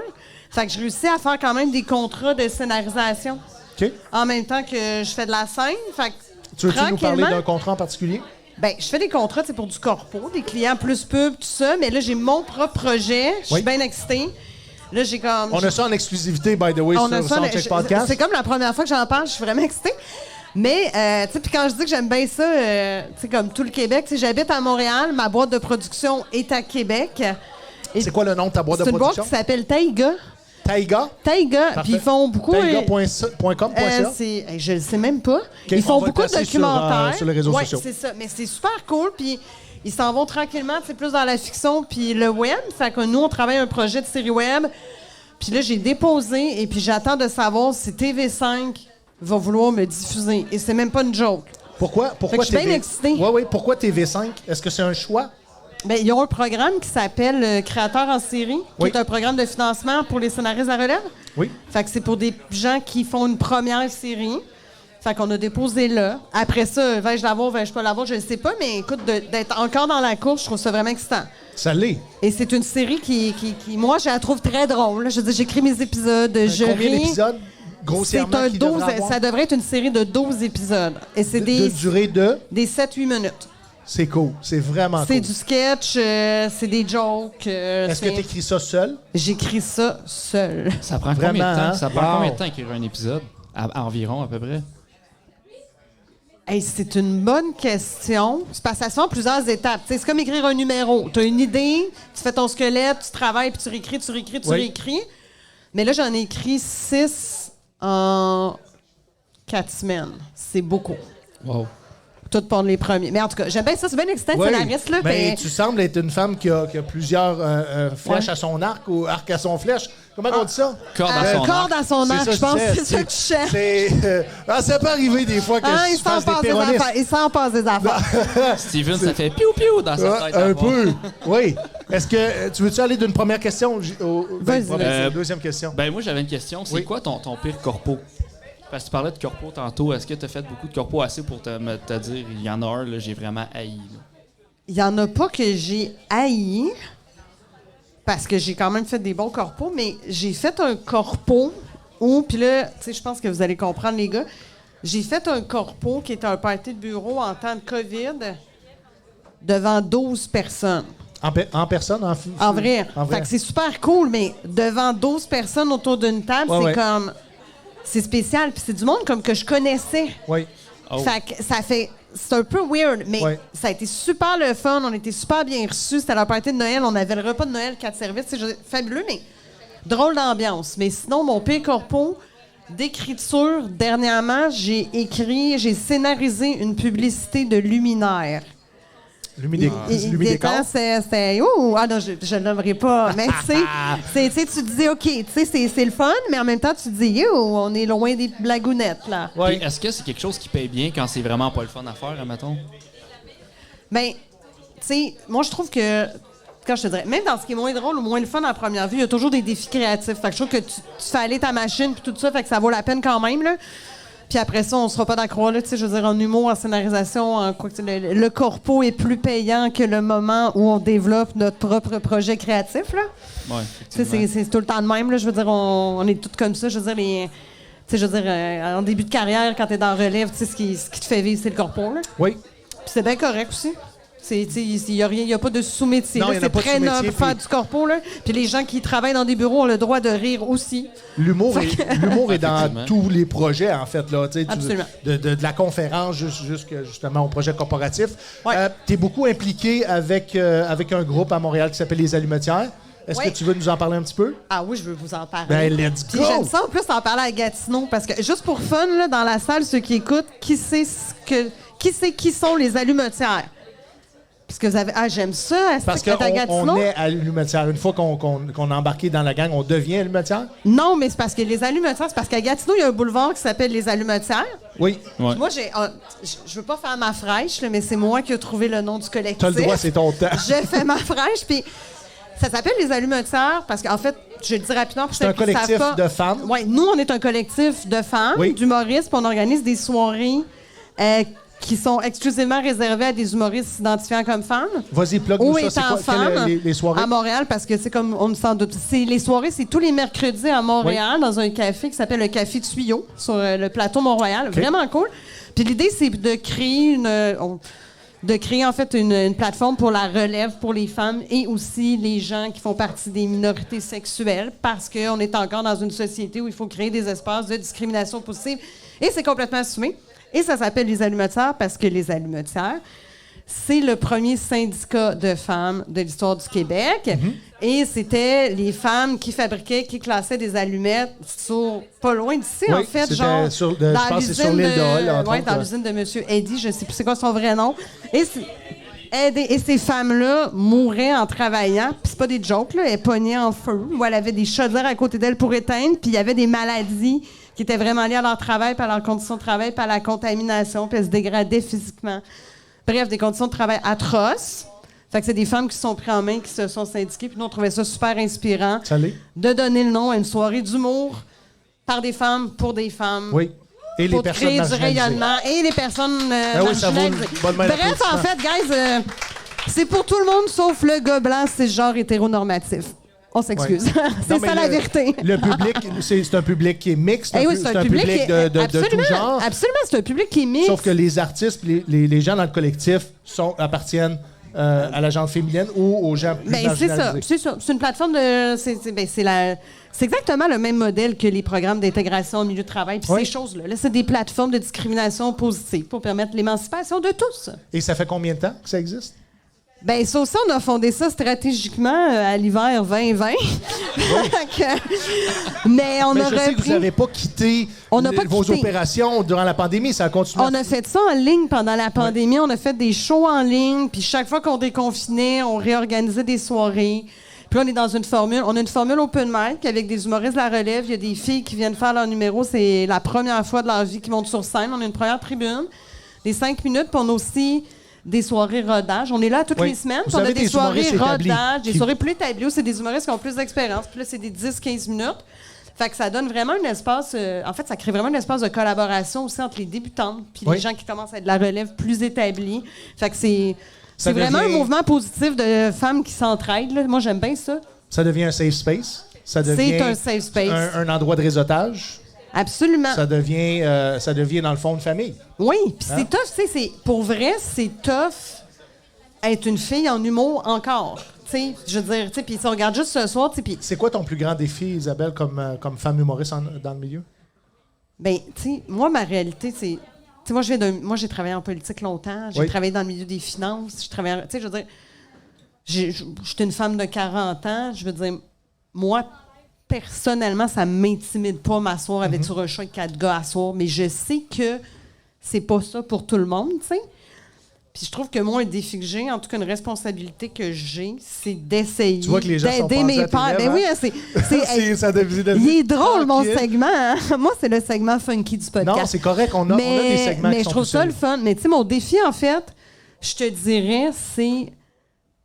Fait que je réussis à faire quand même des contrats de scénarisation OK. en même temps que je fais de la scène. Fait que, Tu veux-tu nous parler tranquillement, d'un contrat en particulier? ben, je fais des contrats, c'est pour du corpo, des clients plus pub, tout ça. Mais là, j'ai mon propre projet. Je suis Oui. bien excitée. Là, j'ai comme... On a ça en exclusivité, by the way, On sur a ça, Soundcheck Podcast. c'est comme la première fois que j'en parle, je suis vraiment excitée. Mais, tu sais, puis quand je dis que j'aime bien ça, tu sais, comme tout le Québec, tu sais, j'habite à Montréal, ma boîte de production est à Québec. Et C'est quoi le nom de ta boîte de c'est une boîte production? qui s'appelle Taïga. Taïga? Taïga, Parfait. puis ils font beaucoup... Taïga.com.ca? je le sais même pas. Ils on font va le beaucoup de placer documentaires. sur les réseaux Ouais, sociaux. c'est ça. Mais c'est super cool, puis ils s'en vont tranquillement, c'est plus dans la fiction puis le web. Fait que nous, on travaille un projet de série web. Puis là, j'ai déposé, et puis j'attends de savoir si TV5 va vouloir me diffuser. Et c'est même pas une joke. Pourquoi Fait que je suis bien excitée. Oui. Pourquoi TV5? Est-ce que c'est un choix? Ben, ils ont un programme qui s'appelle Créateurs en série, qui Oui. est un programme de financement pour les scénaristes à relève. Oui. Fait que c'est pour des gens qui font une première série. Fait qu'on a déposé là. Après ça, vais-je l'avoir, vais-je pas l'avoir, je ne sais pas. Mais écoute, d'être encore dans la course, je trouve ça vraiment excitant. Ça l'est. Et c'est une série qui moi, je la trouve très drôle. Je veux dire, j'écris mes épisodes, je Combien ris. d'épisodes, C'est grossièrement, un qui 12, devrait avoir? ça devrait être une série de 12 épisodes. Et c'est De des durée de... des 7-8 minutes. C'est cool. C'est vraiment C'est cool. du sketch, c'est des jokes. Est-ce que tu écris ça seul? J'écris ça seul. Ça prend Vraiment, combien de temps? hein? Ça prend Wow. combien de temps écrire un épisode? Environ, à peu près. Hey, c'est une bonne question. C'est parce que ça se fait en plusieurs étapes. T'sais, c'est comme écrire un numéro. Tu as une idée, tu fais ton squelette, tu travailles, puis tu réécris, Oui. réécris. Mais là, j'en ai écrit 6 en 4 semaines. C'est beaucoup. Wow. Tout pour les premiers. Mais en tout cas, j'aime bien ça. C'est bien excitant, Oui. scénariste. Là, Mais ben, tu sembles être une femme qui a plusieurs flèches Ouais. à son arc ou arc à son flèche. Comment on dit ça? Corde à son corde arc. à son arc, ça, je pense disais. que c'est ça que tu cherches. Ça peut arriver des fois que Il je fasse s'en des passe des péronistes. affaires. Il s'en passe des affaires. Steven, ça fait piou-piou dans sa tête. à Un voir. peu, oui. Est-ce que tu veux-tu aller d'une première question Vas-y. deuxième question? Ben moi, j'avais une question. C'est Oui. quoi ton pire corpo? Parce que tu parlais de corpo tantôt. Est-ce que tu as fait beaucoup de corpo assez pour te dire il y en a un, là, j'ai vraiment haï? Là. Il y en a pas que j'ai haï, parce que j'ai quand même fait des bons corpos, mais j'ai fait un corpo où, puis là, tu sais, je pense que vous allez comprendre, les gars, j'ai fait un corpo qui était un party de bureau en temps de COVID devant 12 personnes. En personne? En vrai. En vrai. Fait que c'est super cool, mais devant 12 personnes autour d'une table, Ouais, c'est ouais. comme... C'est spécial, puis c'est du monde comme que je connaissais. Oui. Oh. Fait que ça fait... C'est un peu weird, mais Ouais. ça a été super le fun. On était super bien reçus. C'était leur party de Noël. On avait le repas de Noël 4 services. C'est fabuleux, mais drôle d'ambiance. Mais sinon, mon pire corpo d'écriture, dernièrement, j'ai scénarisé une publicité de Luminaire. L'humidécor. C'était... Oh, ah non, je ne l'aimerais pas. Mais tu sais, tu te dis, OK, tu sais, c'est le fun, mais en même temps, tu te dis, on est loin des blagounettes, là. Ouais. Puis est-ce que c'est quelque chose qui paye bien quand c'est vraiment pas le fun à faire, admettons? Ben, tu sais, moi, je trouve que, quand je te dirais, même dans ce qui est moins drôle ou moins le fun à première vue, il y a toujours des défis créatifs. Fait que je trouve que tu fais aller ta machine puis tout ça, fait que ça vaut la peine quand même, là. Puis après ça, on sera pas d'accord, là, tu sais, je veux dire, en humour, en scénarisation, en quoi que le corpo est plus payant que le moment où on développe notre propre projet créatif, là. Ouais, Tu sais, c'est tout le temps de même, là. Je veux dire, on est toutes comme ça. Je veux dire, tu sais, je veux dire, en début de carrière, quand t'es dans la relève, tu sais, ce qui te fait vivre, c'est le corpo, là. Oui. Puis c'est bien correct aussi. Il n'y a pas de sous-métier. Non, là. il y en a C'est pas de très noble sous-métier, faire puis- du corpo. Là. Puis les gens qui travaillent dans des bureaux ont le droit de rire aussi. L'humour est dans Effectivement. tous les projets, en fait. Là, tu sais, Absolument. de la conférence justement au projet corporatif. Ouais. Tu es beaucoup impliqué avec un groupe à Montréal qui s'appelle Les Allumetières. Est-ce Ouais. que tu veux nous en parler un petit peu? Ah oui, je veux vous en parler. Ben, let's Puis go! j'aime ça en plus en parler à Gatineau parce que juste pour fun, là, dans la salle, ceux qui écoutent, qui sont les allumetières? Parce que vous avez... Ah, j'aime ça. Parce que à qu'on Gatineau. on est à l'Allumetière. Une fois qu'on a embarqué dans la gang, on devient Allumetière? Non, mais c'est parce que les allumetières, c'est parce qu'à Gatineau, il y a un boulevard qui s'appelle les Allumetières. Oui. Ouais. Puis moi, je veux pas faire ma fraîche, là, mais c'est moi qui ai trouvé le nom du collectif. Tu as le droit, c'est ton temps. Je fais ma fraîche, puis ça s'appelle les allumetières parce qu'en fait, je le dis rapidement pour C'est un ceux qui savent collectif pas. de femmes. Oui, nous, on est un collectif de femmes, Oui. d'humoristes, puis on organise des soirées qui sont exclusivement réservées à des humoristes s'identifiant comme femmes. Vas-y, plug Ou nous ça. C'est étant quoi femme les soirées? à Montréal, parce que c'est comme on me s'en doute. Les soirées, c'est tous les mercredis à Montréal, dans un café qui s'appelle le Café Tuyau, sur le plateau Mont-Royal. Vraiment cool. Puis l'idée, c'est de créer en fait une plateforme pour la relève pour les femmes et aussi les gens qui font partie des minorités sexuelles, parce qu'on est encore dans une société où il faut créer des espaces de discrimination positive. Et c'est complètement assumé. Et ça s'appelle les allumetières parce que les allumetières, c'est le premier syndicat de femmes de l'histoire du Québec. Mm-hmm. Et c'était les femmes qui fabriquaient, qui classaient des allumettes pas loin d'ici, Oui, en fait. c'était Genre, je pense que c'est sur l'île de Hall, entre autres. dans l'usine de M. Eddy, je sais plus c'est quoi son vrai nom. Et ces femmes-là mouraient en travaillant. Puis c'est pas des jokes, là. Elles pognaient en feu. Ou elle avait des chaudières à côté d'elles pour éteindre. Puis il y avait des maladies qui étaient vraiment liées à leur travail, puis à leurs conditions de travail, puis à la contamination. Puis elles se dégradaient physiquement. Bref, des conditions de travail atroces. Fait que c'est des femmes qui se sont prises en main, qui se sont syndiquées. Puis nous, on trouvait ça super inspirant Ça l'est? de donner le nom à une soirée d'humour par des femmes, pour des femmes. Oui. Et les Pour personnes créer du marginalisées. rayonnement et les personnes Ben oui, ça vaut une marginalisées. bonne main Bref, d'applaudissement. en fait, guys, c'est pour tout le monde sauf le gars blanc, c'est genre hétéronormatif. On s'excuse. Ouais. C'est Non, mais ça la vérité. Le public, c'est un public qui est mixte, Eh oui, c'est un public qui de tout absolument, genre. absolument, c'est un public qui est mixte. Sauf que les artistes, les gens dans le collectif appartiennent à la gente féminine ou aux gens plus Ben, c'est ça, marginalisés. c'est ça. C'est une plateforme de. C'est exactement le même modèle que les programmes d'intégration au milieu de travail. Puis Oui. ces choses-là, là, c'est des plateformes de discrimination positive pour permettre l'émancipation de tous. Et ça fait combien de temps que ça existe? Ben ça aussi, on a fondé ça stratégiquement à l'hiver 2020. Mais on Mais a je sais que vous repris. n'avez pas quitté On n'a pas vos quitté. opérations durant la pandémie. Ça a continué. On a fait ça en ligne pendant la pandémie. On a fait des shows en ligne. Puis chaque fois qu'on déconfinait, on réorganisait des soirées. Puis là, on est dans une formule. On a une formule open mic avec des humoristes de la relève. Il y a des filles qui viennent faire leur numéro. C'est la première fois de leur vie qu'ils montent sur scène. On a une première tribune, des 5 minutes. Puis on a aussi des soirées rodage. On est là toutes Oui. les semaines. Vous Puis on a avez des des soirées humoristes établis rodage, des qui- soirées plus établies où c'est des humoristes qui ont plus d'expérience. Puis là, c'est des 10-15 minutes. Fait que ça donne vraiment un espace... en fait, ça crée vraiment un espace de collaboration aussi entre les débutantes puis Oui. les gens qui commencent à être de la relève plus établie. Fait que c'est Ça vraiment devient- un mouvement positif de femmes qui s'entraident, là. Moi, j'aime bien ça. Ça devient un safe space. Ça devient C'est un safe space. un endroit de réseautage. Absolument. Ça devient, dans le fond, une famille. Oui, puis Hein? c'est tough, tu sais, pour vrai, c'est tough être une fille en humour encore. Tu sais, je veux dire, tu sais, puis si on regarde juste ce soir, tu sais, puis C'est quoi ton plus grand défi, Isabelle, comme femme humoriste dans le milieu? ben, tu sais, moi, ma réalité, c'est... Tu sais, moi, j'ai travaillé en politique longtemps. J'ai Oui. travaillé dans le milieu des finances. Tu sais, je veux dire, j'étais une femme de 40 ans. Je veux dire, moi, personnellement, ça m'intimide pas m'asseoir avec sur un chat avec 4 gars à soir, mais je sais que c'est pas ça pour tout le monde, tu sais. Puis je trouve que moi, un défi que j'ai, en tout cas une responsabilité que j'ai, c'est d'essayer Tu vois que les gens sont d'aider pendus mes à tes pères. lèvres, Ben hein? oui, c'est Ça devient il est drôle, mon tranquille. segment. Hein? Moi, c'est le segment funky du podcast. Non, c'est correct. On a des segments mais qui je sont trouve plus ça le sérieux. fun. Mais tu sais, mon défi, en fait, je te dirais, c'est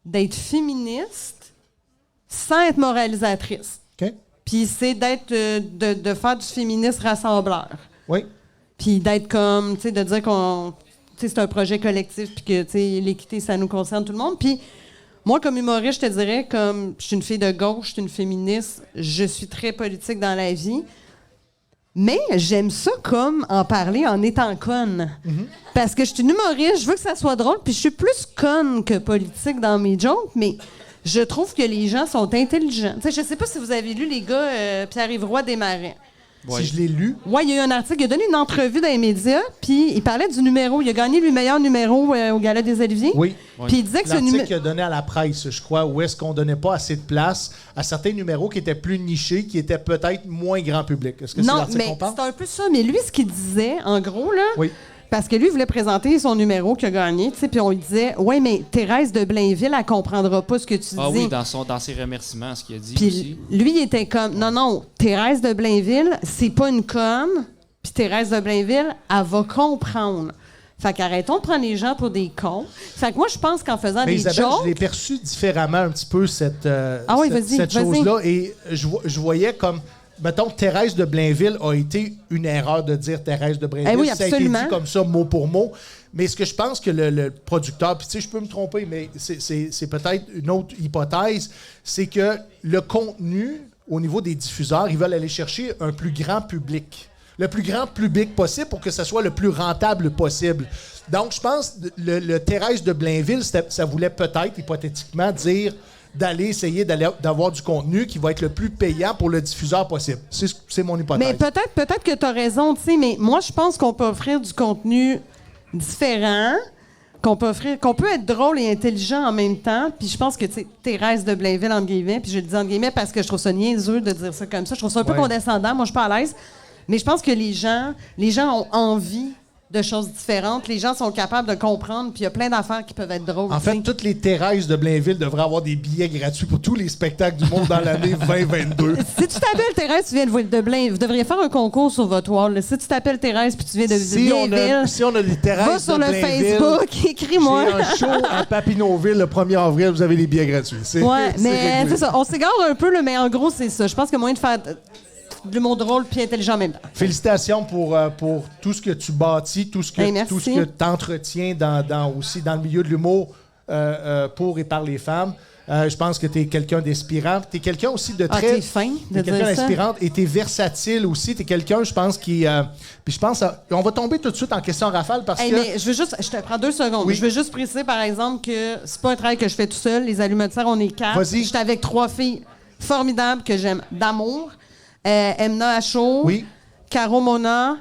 d'être féministe sans être moralisatrice. OK? Puis c'est d'être de faire du féministe rassembleur. Oui. Puis d'être comme, tu sais, de dire qu'on, tu sais, c'est un projet collectif, puis que, tu sais, l'équité, ça nous concerne tout le monde. Puis moi, comme humoriste, je te dirais, comme je suis une fille de gauche, je suis une féministe, je suis très politique dans la vie. Mais j'aime ça comme en parler en étant conne. Parce que je suis une humoriste, je veux que ça soit drôle, puis je suis plus conne que politique dans mes jokes, mais je trouve que les gens sont intelligents. Tu sais, je sais pas si vous avez lu, les gars, Pierre-Yves Roy Desmarais. Si je l'ai lu, Ouais, il y a eu un article, il a donné une entrevue dans les médias, puis il parlait du numéro. Il a gagné le meilleur numéro au Gala des Oliviers. oui. Puis il disait que ce L'article numéro. qu'il a donné à la presse, je crois, où est-ce qu'on donnait pas assez de place à certains numéros qui étaient plus nichés, qui étaient peut-être moins grand public. Est-ce que c'est Non, l'article mais qu'on parle? c'est un peu ça. Mais lui, ce qu'il disait, en gros, là, Oui. parce que lui, il voulait présenter son numéro qu'il a gagné, tu sais, puis on lui disait, ouais, mais Thérèse de Blainville, elle comprendra pas ce que tu Ah dis. oui, dans ses remerciements, ce qu'il a dit Puis aussi. lui, il était comme, non, Thérèse de Blainville, c'est pas une conne, puis Thérèse de Blainville, elle va comprendre. Fait qu'arrêtons de prendre les gens pour des cons. Fait que moi, je pense qu'en faisant Mais des Isabelle, jokes. je l'ai perçu différemment un petit peu, cette oui, vas-y, cette vas-y. chose-là. Et je voyais comme, mettons, Thérèse de Blainville a été une erreur de dire Thérèse de Blainville. Eh oui, Ça a été absolument. dit comme ça, mot pour mot. Mais ce que je pense que le producteur, puis tu sais, je peux me tromper, mais c'est peut-être une autre hypothèse, c'est que le contenu, au niveau des diffuseurs, ils veulent aller chercher un plus grand public. Le plus grand public possible pour que ça soit le plus rentable possible. Donc, je pense que le Thérèse de Blainville, ça voulait peut-être, hypothétiquement, dire d'aller essayer d'avoir du contenu qui va être le plus payant pour le diffuseur possible. C'est mon hypothèse. Mais peut-être que tu as raison, tu sais, mais moi, je pense qu'on peut offrir du contenu différent, qu'on peut être drôle et intelligent en même temps. Puis je pense que, tu sais, Thérèse de Blainville, entre guillemets, puis je le dis entre guillemets parce que je trouve ça niaiseux de dire ça comme ça. Je trouve ça un peu Ouais. condescendant. Moi, je suis pas à l'aise. Mais je pense que les gens ont envie de choses différentes. Les gens sont capables de comprendre, puis il y a plein d'affaires qui peuvent être drôles. En tu sais. fait, toutes les Thérèses de Blainville devraient avoir des billets gratuits pour tous les spectacles du monde dans l'année 2022. Si tu t'appelles Thérèse, tu viens de Blainville. Vous devriez faire un concours sur votre wall. là. Si tu t'appelles Thérèse puis tu viens de Si Blainville, on a des Thérèses va sur de le Blainville, Facebook, écris-moi. j'ai un show à Papineauville le 1er avril, vous avez les billets gratuits. Ouais, c'est mais réglé. c'est ça. On s'égare un peu, là, mais en gros, c'est ça. Je pense qu'il y a moyen de faire de l'humour drôle puis intelligent en même temps. Félicitations pour tout ce que tu bâtis, tout ce que Hey, merci. tu entretiens aussi dans le milieu de l'humour pour et par les femmes. Je pense que tu es quelqu'un d'inspirant. Tu es quelqu'un aussi de Ah, très... t'es fin de T'es quelqu'un dire ça. d'inspirante et tu es versatile aussi. Tu es quelqu'un, je pense, qui... puis je pense... on va tomber tout de suite en question rafale parce Hey, que... mais je te prends 2 secondes. Oui. Je veux juste préciser, par exemple, que c'est pas un travail que je fais tout seul. Les allumetières, on est 4. Vas-y. J'étais avec 3 filles formidables que j'aime d'amour. Emna Acho, Oui. Caro Mona,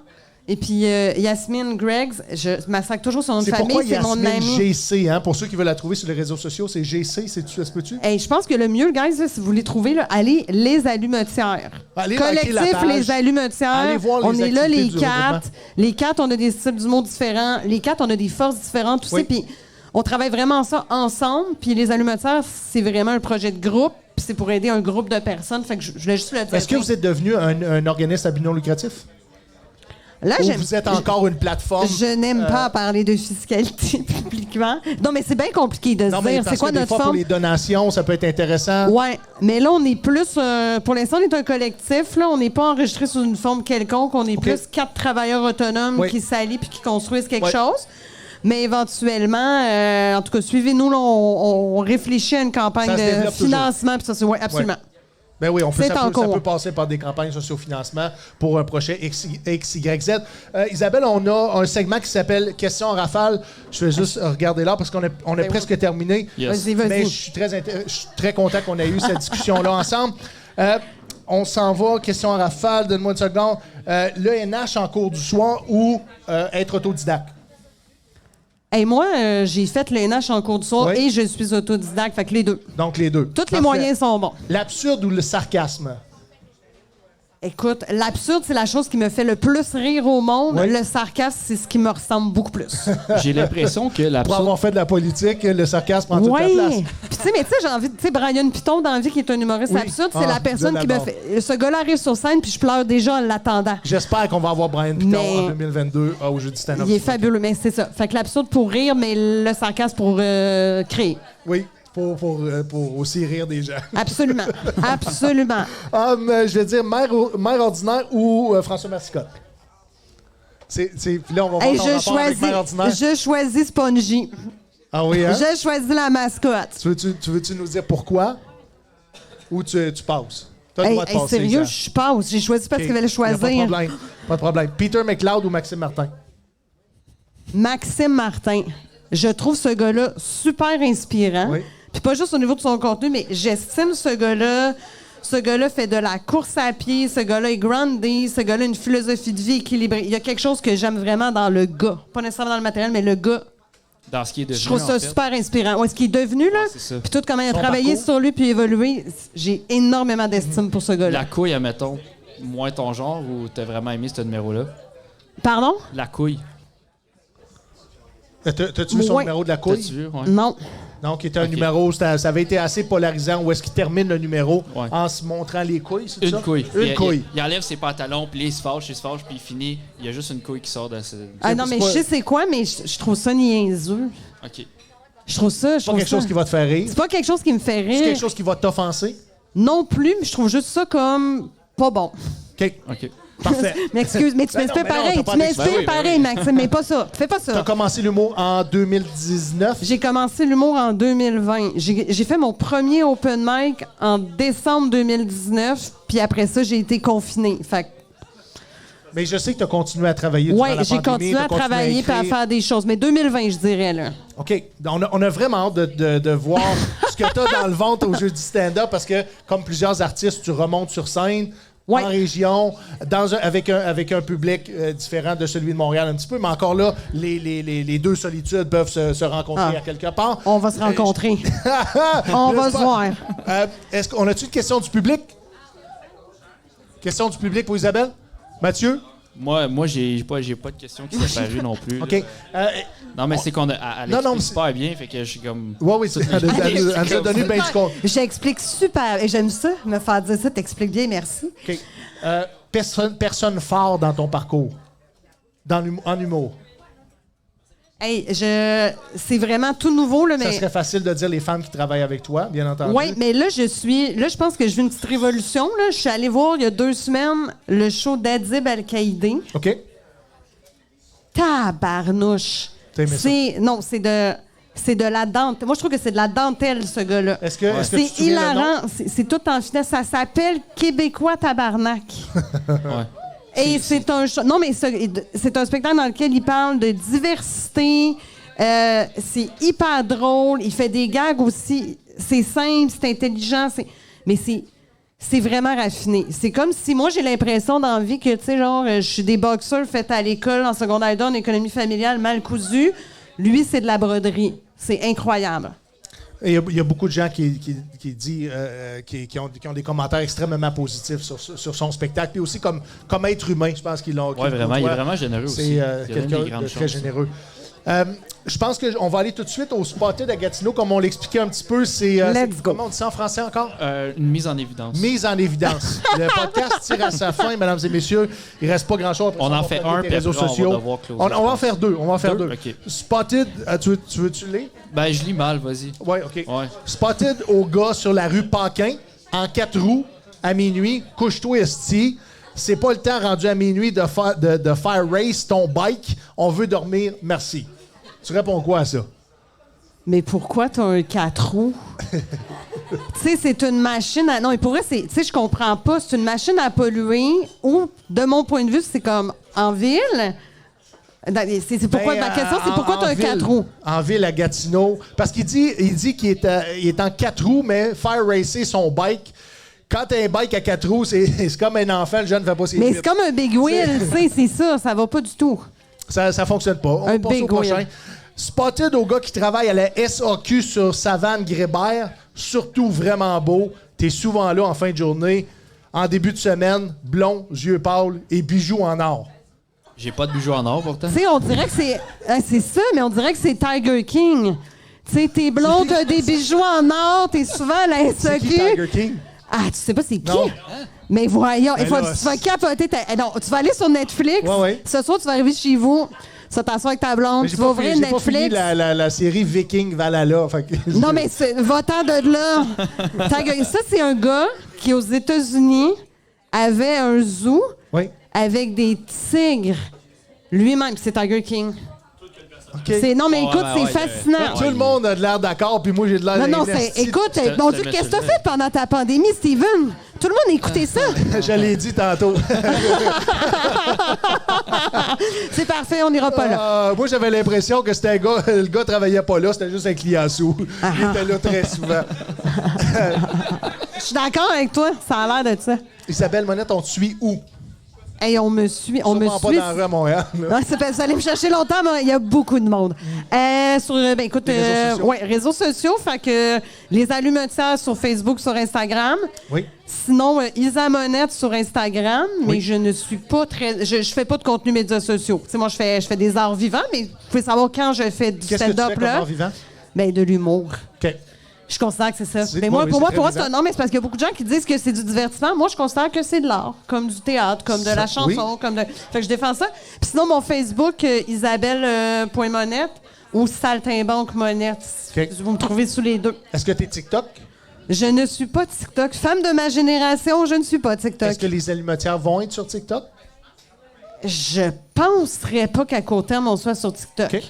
et puis Yasmine Greggs. Je massacre toujours son nom de C'est famille. pourquoi C'est mon Yasmine amie. GC, hein? Pour ceux qui veulent la trouver sur les réseaux sociaux, c'est GC, ça se peut-tu? Hey, je pense que le mieux, guys, là, si vous voulez trouver, là, allez les allumetières. Allez liker la Collectif page. Les allumetières. Allez voir les on est là, activités les du 4. regroupement. Les 4, on a des styles d'humour différents. Les 4, on a des forces différentes aussi. Oui. Puis on travaille vraiment ça ensemble. Puis les allumetières, c'est vraiment un projet de groupe. Puis c'est pour aider un groupe de personnes. Fait que je voulais juste le dire. Est-ce que vous êtes devenu un organisme à but non lucratif? Là, Ou j'aime- vous êtes encore une plateforme? Je n'aime pas parler de fiscalité publiquement. Non, mais c'est bien compliqué de Non, se mais dire parce c'est quoi que des notre fois, pour forme. les donations, ça peut être intéressant. Ouais, mais là, on est plus. Pour l'instant, on est un collectif. Là, on n'est pas enregistré sous une forme quelconque. On est OK. plus 4 travailleurs autonomes Oui. qui s'allient puis qui construisent quelque Oui. chose. Mais éventuellement, en tout cas, suivez-nous. Là, on réfléchit à une campagne Ça se de développe toujours. financement. Puis ça, c'est absolument. Ben oui, C'est en ça cours. peut passer par des campagnes socio-financement pour un projet XYZ. Isabelle, on a un segment qui s'appelle Questions en rafale. Je vais juste regarder là parce qu'on est presque terminé. Yes. Vas-y. Mais je suis très content qu'on ait eu cette discussion-là ensemble. On s'en va, question en rafale, donne-moi une seconde. L'ENH en cours du soir ou être autodidacte? Hey, moi, j'ai fait l'ENH en cours du soir Oui. et je suis autodidacte. Fait que les deux. Donc les deux. Tous les Parfait. moyens sont bons. L'absurde ou le sarcasme? Écoute, l'absurde, c'est la chose qui me fait le plus rire au monde. Oui. Le sarcasme, c'est ce qui me ressemble beaucoup plus. J'ai l'impression que Pour l'absurde... avoir fait de la politique, le sarcasme prend toute la place. Oui. Puis tu sais, mais tu sais, j'ai envie, tu sais, Brian Piton dans la vie qui est un humoriste Oui. absurde, c'est Ah, la personne je qui me l'adore. fait. Ce gars-là arrive sur scène, puis je pleure déjà en l'attendant. J'espère qu'on va avoir Brian Piton Mais- en 2022 au Jeudi stand-up. Il est fabuleux, mais c'est ça. Fait que l'absurde pour rire, mais le sarcasme pour créer. Oui, pour aussi rire des gens. Absolument. Absolument. Je vais dire maire ordinaire ou François Mascotte. Puis là, on va voir Hey, ton rapport avec maire ordinaire. je choisis Spongy. Ah oui, hein? Je choisis la mascotte. Tu veux-tu nous dire pourquoi? Ou tu passes? T'as le Hey, droit de hey, passer, sérieux, Jean. je passe. J'ai choisi parce OK. qu'il fallait Y a Pas de choisir. problème. Pas de problème. Peter McLeod ou Maxime Martin? Maxime Martin. Je trouve ce gars-là super inspirant. Oui. Puis pas juste au niveau de son contenu, mais j'estime ce gars-là. Ce gars-là fait de la course à pied. Ce gars-là est groundé. Ce gars-là a une philosophie de vie équilibrée. Il y a quelque chose que j'aime vraiment dans le gars. Pas nécessairement dans le matériel, mais le gars. Dans ce qui est devenu, Je trouve ça en fait. super inspirant. Où est-ce qu'il est devenu, là? c'est ça. Puis tout comment il a Son travaillé parcours. sur lui puis évolué. J'ai énormément d'estime pour ce gars-là. La couille, admettons, moins ton genre ou t'as vraiment aimé ce numéro-là? Pardon? La couille. T'as-tu vu son Ouais. numéro de la couille? T'as-tu vu? Ouais. Non. Non, qui était un Ok. numéro, ça avait été assez polarisant où est-ce qu'il termine le numéro Ouais. en se montrant les couilles, c'est ça? Une couille. Une Il- couille. Il enlève ses pantalons, puis là, il se fâche, puis il finit. Il y a juste une couille qui sort de ce... Ah non, mais je sais c'est quoi, mais je trouve ça niaiseux. OK. Je trouve ça. C'est pas quelque chose qui va te faire rire. C'est pas quelque chose qui me fait C'est rire. quelque chose qui va t'offenser. Non plus, mais je trouve juste ça comme pas bon. OK, OK. parfait. M'excuse, mais tu Ben non, m'inspires mais non, pareil. t'as pas Tu m'inspires d'expérience. pareil, Maxime, mais pas ça. Fais pas T'as ça. commencé l'humour en 2019. J'ai commencé l'humour en 2020. J'ai fait mon premier open mic en décembre 2019, puis après ça, j'ai été confinée. Fait que, Mais je sais que tu as continué à travailler durant ouais, la j'ai pandémie, continué t'as à travailler et à écrire. faire des choses. Mais 2020, je dirais, là. OK. On a vraiment hâte de voir ce que tu as dans le ventre au jeu du stand-up parce que, comme plusieurs artistes, tu remontes sur scène, Ouais. en région, avec un public différent de celui de Montréal un petit peu, mais encore là, les deux solitudes peuvent se rencontrer Ah. à quelque part. On va se rencontrer. On va se voir. Est-ce qu'on a-tu une question du public? Question du public pour Isabelle? Mathieu? Moi j'ai pas de question qui s'est apparue non plus. là. OK. Non, mais c'est qu'on a... Elle Non, non, explique mais super bien, fait que je suis comme... Oui, elle nous a donné bien du compte. J'explique super. Et j'aime ça, me faire dire ça. T'expliques bien, merci. OK. Personne fort dans ton parcours, en humour. Hey, c'est vraiment tout nouveau, là, Ça mais. serait facile de dire les femmes qui travaillent avec toi, bien entendu. Oui, mais là, je pense que je vis une petite révolution. Là. Je suis allée voir il y a 2 semaines le show d'Adib Al-Qaïdé. OK. Tabarnouche. T'as aimé ça? Non, c'est de la dentelle. Moi, je trouve que c'est de la dentelle, ce gars-là. Est-ce que tu te C'est souviens le nom? hilarant. C'est tout en finesse. Ça s'appelle Québécois Tabarnak. Ouais. Et c'est un show- non mais c'est un spectacle dans lequel il parle de diversité. C'est hyper drôle. Il fait des gags aussi. C'est simple, c'est intelligent. Mais c'est vraiment raffiné. C'est comme si moi j'ai l'impression dans la vie que tu sais genre je suis des boxeurs faits à l'école en secondaire 2 en économie familiale mal cousu. Lui c'est de la broderie. C'est incroyable. Il y a beaucoup de gens qui ont des commentaires extrêmement positifs sur son spectacle, puis aussi comme être humain, je pense qu'ils l'ont. Ouais, vraiment, il est vraiment généreux aussi. C'est Il donne quelqu'un des grandes de très chances. généreux. Je pense qu'on va aller tout de suite au Spotted à Gatineau, comme on l'expliquait un petit peu. C'est Let's go. comment on dit ça en français encore? Une mise en évidence. Mise en évidence. Le podcast tire à sa fin, mesdames et messieurs. Il reste pas grand-chose. Après On ça, en va fait faire un, des puis réseaux après, on va sociaux. devoir closer, On je va en pense. faire deux. On va en faire deux. OK. Spotted, tu veux-tu lire? Ben, je lis mal, vas-y. Oui, OK. Ouais. Spotted au gars sur la rue Paquin, en 4 roues, à minuit. Couche-toi, esti. C'est pas le temps rendu à minuit de faire race ton bike. On veut dormir, merci. Tu réponds quoi à ça? Mais pourquoi t'as un 4 roues? Tu sais, c'est une machine à... Non, mais pour vrai, tu sais, je comprends pas. C'est une machine à polluer ou, de mon point de vue, c'est comme en ville. C'est pourquoi... Ben, ma question, c'est pourquoi t'as un ville. 4 roues? En ville, à Gatineau. Parce qu'il dit qu'il est en 4 roues, mais faire racer son bike... Quand t'as un bike à 4 roues, c'est comme un enfant, le jeune ne fait pas ses Mais limites. c'est comme un big wheel, tu sais, c'est ça. Ça va pas du tout. Ça fonctionne pas. On Un passe au big prochain. wheel. Spotted au gars qui travaille à la SAQ sur Savane-Grébert. Surtout vraiment beau. T'es souvent là en fin de journée. en début de semaine, blond, yeux pâles et bijoux en or. J'ai pas de bijoux en or, pourtant. Tu sais, on dirait que c'est. C'est ça, mais on dirait que c'est Tiger King. Tu sais, t'es blond, t'as des bijoux en or, t'es souvent à la C'est qui SAQ. Tiger King? Ah, tu sais pas c'est qui? Non. Mais voyons, Ben là, tu vas capoter. Non, tu vas aller sur Netflix. Ouais, ouais. Ce soir, tu vas arriver chez vous, tu vas t'asseoir avec ta blonde, Mais tu vas ouvrir j'ai pas Netflix. fini la série Viking Valhalla. Fait que- Non, mais va-t'en de là. Ça, c'est un gars qui, aux États-Unis, avait un zoo Oui. avec des tigres. Lui-même, c'est Tiger King. OK. Non, mais Ouais, écoute, ouais, c'est ouais, fascinant. Tout le monde a de l'air d'accord, puis moi, j'ai de l'air Non, non, d'investi. écoute, mon Dieu, qu'est-ce que t'as fait pendant ta pandémie, Steven? Tout le monde a écouté ça. Je l'ai dit tantôt. C'est parfait, on n'ira pas là. Moi, j'avais l'impression que c'était un gars, le gars travaillait pas là, c'était juste un client sous. Il était là très souvent. Je suis d'accord avec toi, ça a l'air de ça. Isabelle Monette, on te suit où? Hey, on me suit. On me Sûrement pas suit. dans la rue à Montréal. là. Ouais, ça allait me chercher longtemps, mais il y a beaucoup de monde. Sur, écoute, Les réseaux sociaux. ouais, réseaux sociaux, fait que les allumetières sur Facebook, sur Instagram. Oui. Sinon, Isa Monette sur Instagram, mais Oui. je ne suis pas très... Je fais pas de contenu médias sociaux. Tu sais, moi, je fais des arts vivants, mais vous pouvez savoir quand je fais du Qu'est-ce que tu stand-up, fais comme là, art vivant? ben, de l'humour. OK. Je considère que c'est ça. C'est- Mais oui, moi, oui, pour c'est moi, très pour moi, vivant. non, mais c'est parce qu'il y a beaucoup de gens qui disent que c'est du divertissement. Moi, je considère que c'est de l'art, comme du théâtre, comme de la chanson, oui. comme de. Fait que je défends ça. Puis sinon, mon Facebook, Isabelle.monette ou Saltimbanque Monette. OK. Vous me trouvez sous les deux. Est-ce que tu es TikTok? Je ne suis pas TikTok. Femme de ma génération, je ne suis pas TikTok. Est-ce que les allumetières vont être sur TikTok? Je penserais pas qu'à court terme, on soit sur TikTok. OK.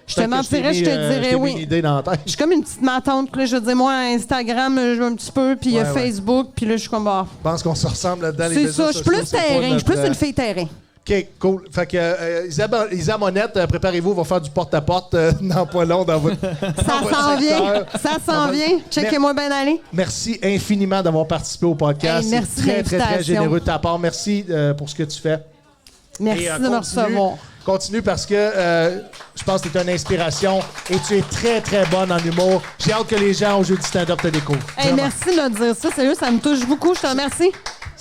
Je te mentirais, je te dirais une oui. idée dans la tête. Je suis comme une petite matante. Là, je veux dire, moi, Instagram, je joue un petit peu, puis Ouais, ouais. Facebook, puis là, je suis comme... Ah, Je pense qu'on se ressemble là-dedans. les c'est réseaux ça, je suis sociaux, plus c'est pas terrain. Je suis plus notre, une fille terrain. OK, cool. Fait que Isa Monette, préparez-vous, on va faire du porte-à-porte dans pas long dans votre. Ça s'en vient. Ça s'en vient. Checkez-moi bien aller. Merci infiniment d'avoir participé au podcast. Hey, merci C'est très, de très, très l'invitation. généreux de ta part. Merci pour ce que tu fais. Merci Et, de me recevoir. Continue parce que je pense que tu es une inspiration et tu es très, très bonne en humour. J'ai hâte que les gens au jeu du stand-up te découvrent. Hey, Vraiment. merci de me dire ça. Sérieux, ça me touche beaucoup. Je te remercie.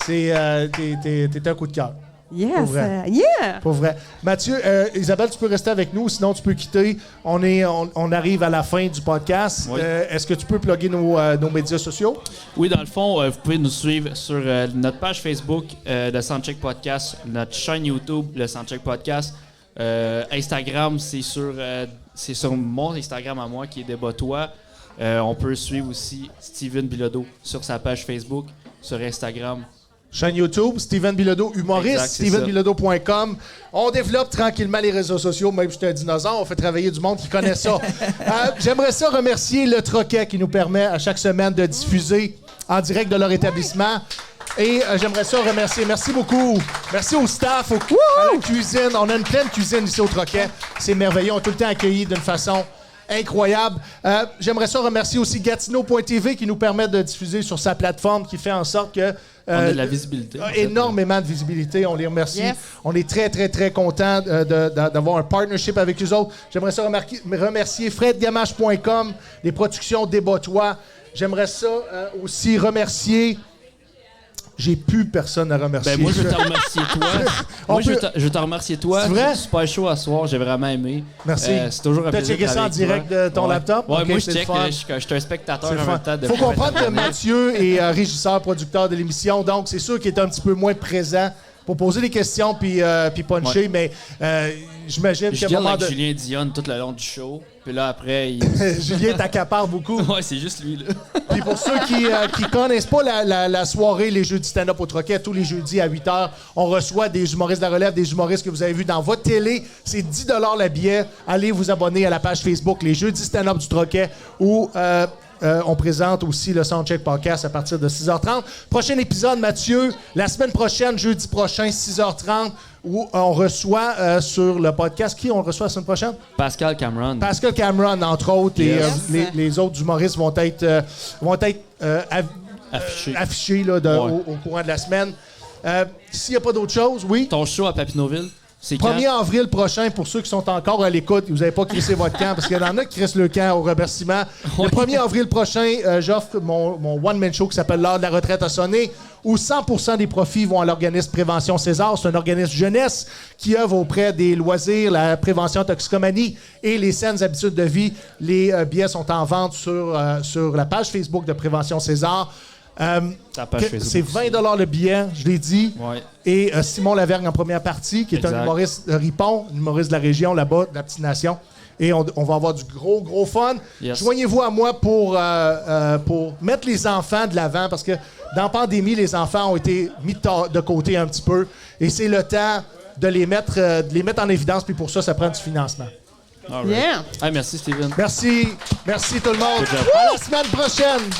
T'es un coup de cœur. Yes. Pour vrai. Yeah. Pour vrai. Mathieu, Isabelle, tu peux rester avec nous, sinon tu peux quitter. On arrive à la fin du podcast. Oui. Est-ce que tu peux plugger nos médias sociaux? Oui, dans le fond, vous pouvez nous suivre sur notre page Facebook, le Soundcheck Podcast, notre chaîne YouTube, le Soundcheck Podcast. Instagram, c'est sur mon Instagram à moi qui est Desbotois. On peut suivre aussi Steven Bilodeau sur sa page Facebook, sur Instagram. Chaîne YouTube, Steven Bilodeau, humoriste, Exact, c'est stevenbilodeau.com. On développe tranquillement les réseaux sociaux, même si je suis un dinosaure, on fait travailler du monde qui connaît ça. J'aimerais ça remercier le Troquet qui nous permet à chaque semaine de diffuser en direct de leur établissement. Et j'aimerais ça remercier. Merci beaucoup. Merci au staff, à la cuisine. On a une pleine cuisine ici au Troquet. C'est merveilleux. On est tout le temps accueillis d'une façon incroyable. J'aimerais ça remercier aussi Gatineau.tv qui nous permet de diffuser sur sa plateforme, qui fait en sorte que On a de la visibilité. en fait. énormément de visibilité. On les remercie. Yes. On est très, très, très contents d'avoir un partnership avec eux autres. J'aimerais ça remercier fredgamache.com, les productions Desbotois. J'aimerais ça aussi remercier... J'ai plus personne à remercier. Ben moi, je veux te remercier toi. On Moi, je peut- veux te remercier toi. C'est vrai? Super chaud à soir, j'ai vraiment aimé. Merci. C'est toujours un T'as plaisir. checké ça en travailler avec direct toi. de ton Ouais. laptop? Ouais, Ok, moi, c'est je le check. fun. Je suis un spectateur C'est le en fun. même temps. Faut depuis comprendre que 20 ans. Mathieu est régisseur, producteur de l'émission, donc c'est sûr qu'il est un petit peu moins présent pour poser des questions puis puncher, mais j'imagine Je qu'à un deal moment avec de... Julien Dionne tout le long du show. Puis là, après, Julien t'accapare beaucoup. ouais, c'est juste lui, là. Puis pour ceux qui connaissent pas la soirée, les jeudis stand-up au Troquet, tous les jeudis à 8h, on reçoit des humoristes de la relève, des humoristes que vous avez vus dans votre télé. C'est 10 $ la billet. Allez vous abonner à la page Facebook Les Jeudis stand-up du Troquet où on présente aussi le Soundcheck Podcast à partir de 6h30. Prochain épisode, Mathieu, la semaine prochaine, jeudi prochain, 6h30, où on reçoit sur le podcast... Qui on reçoit la semaine prochaine? Pascal Cameron. Pascal Cameron, entre autres, Yes. et les autres humoristes vont être Affiché. affichés là, Ouais. au courant de la semaine. S'il n'y a pas d'autre chose, oui. Ton show à Papineauville. C'est quand? 1er avril prochain, pour ceux qui sont encore à l'écoute, vous n'avez pas crissé votre camp, parce qu'il y en a qui crissent le camp au remerciement. Le 1er avril prochain, j'offre mon one-man show qui s'appelle L'heure de la retraite a sonné, où 100% des profits vont à l'organisme Prévention César. C'est un organisme jeunesse qui œuvre auprès des loisirs, la prévention toxicomanie et les saines habitudes de vie. Les billets sont en vente sur la page Facebook de Prévention César. C'est 20 le billet, je l'ai dit. Ouais. Et Simon Lavergne en première partie, qui est Exact. un humoriste de Ripon, un humoriste de la région là-bas, de la petite nation. Et on va avoir du gros fun. Yes. Joignez-vous à moi pour mettre les enfants de l'avant, parce que dans la pandémie, les enfants ont été mis de côté un petit peu. Et c'est le temps de les mettre en évidence, puis pour ça, ça prend du financement. All right. Yeah! Hey, merci, Steven. Merci tout le monde. Good job. À la semaine prochaine.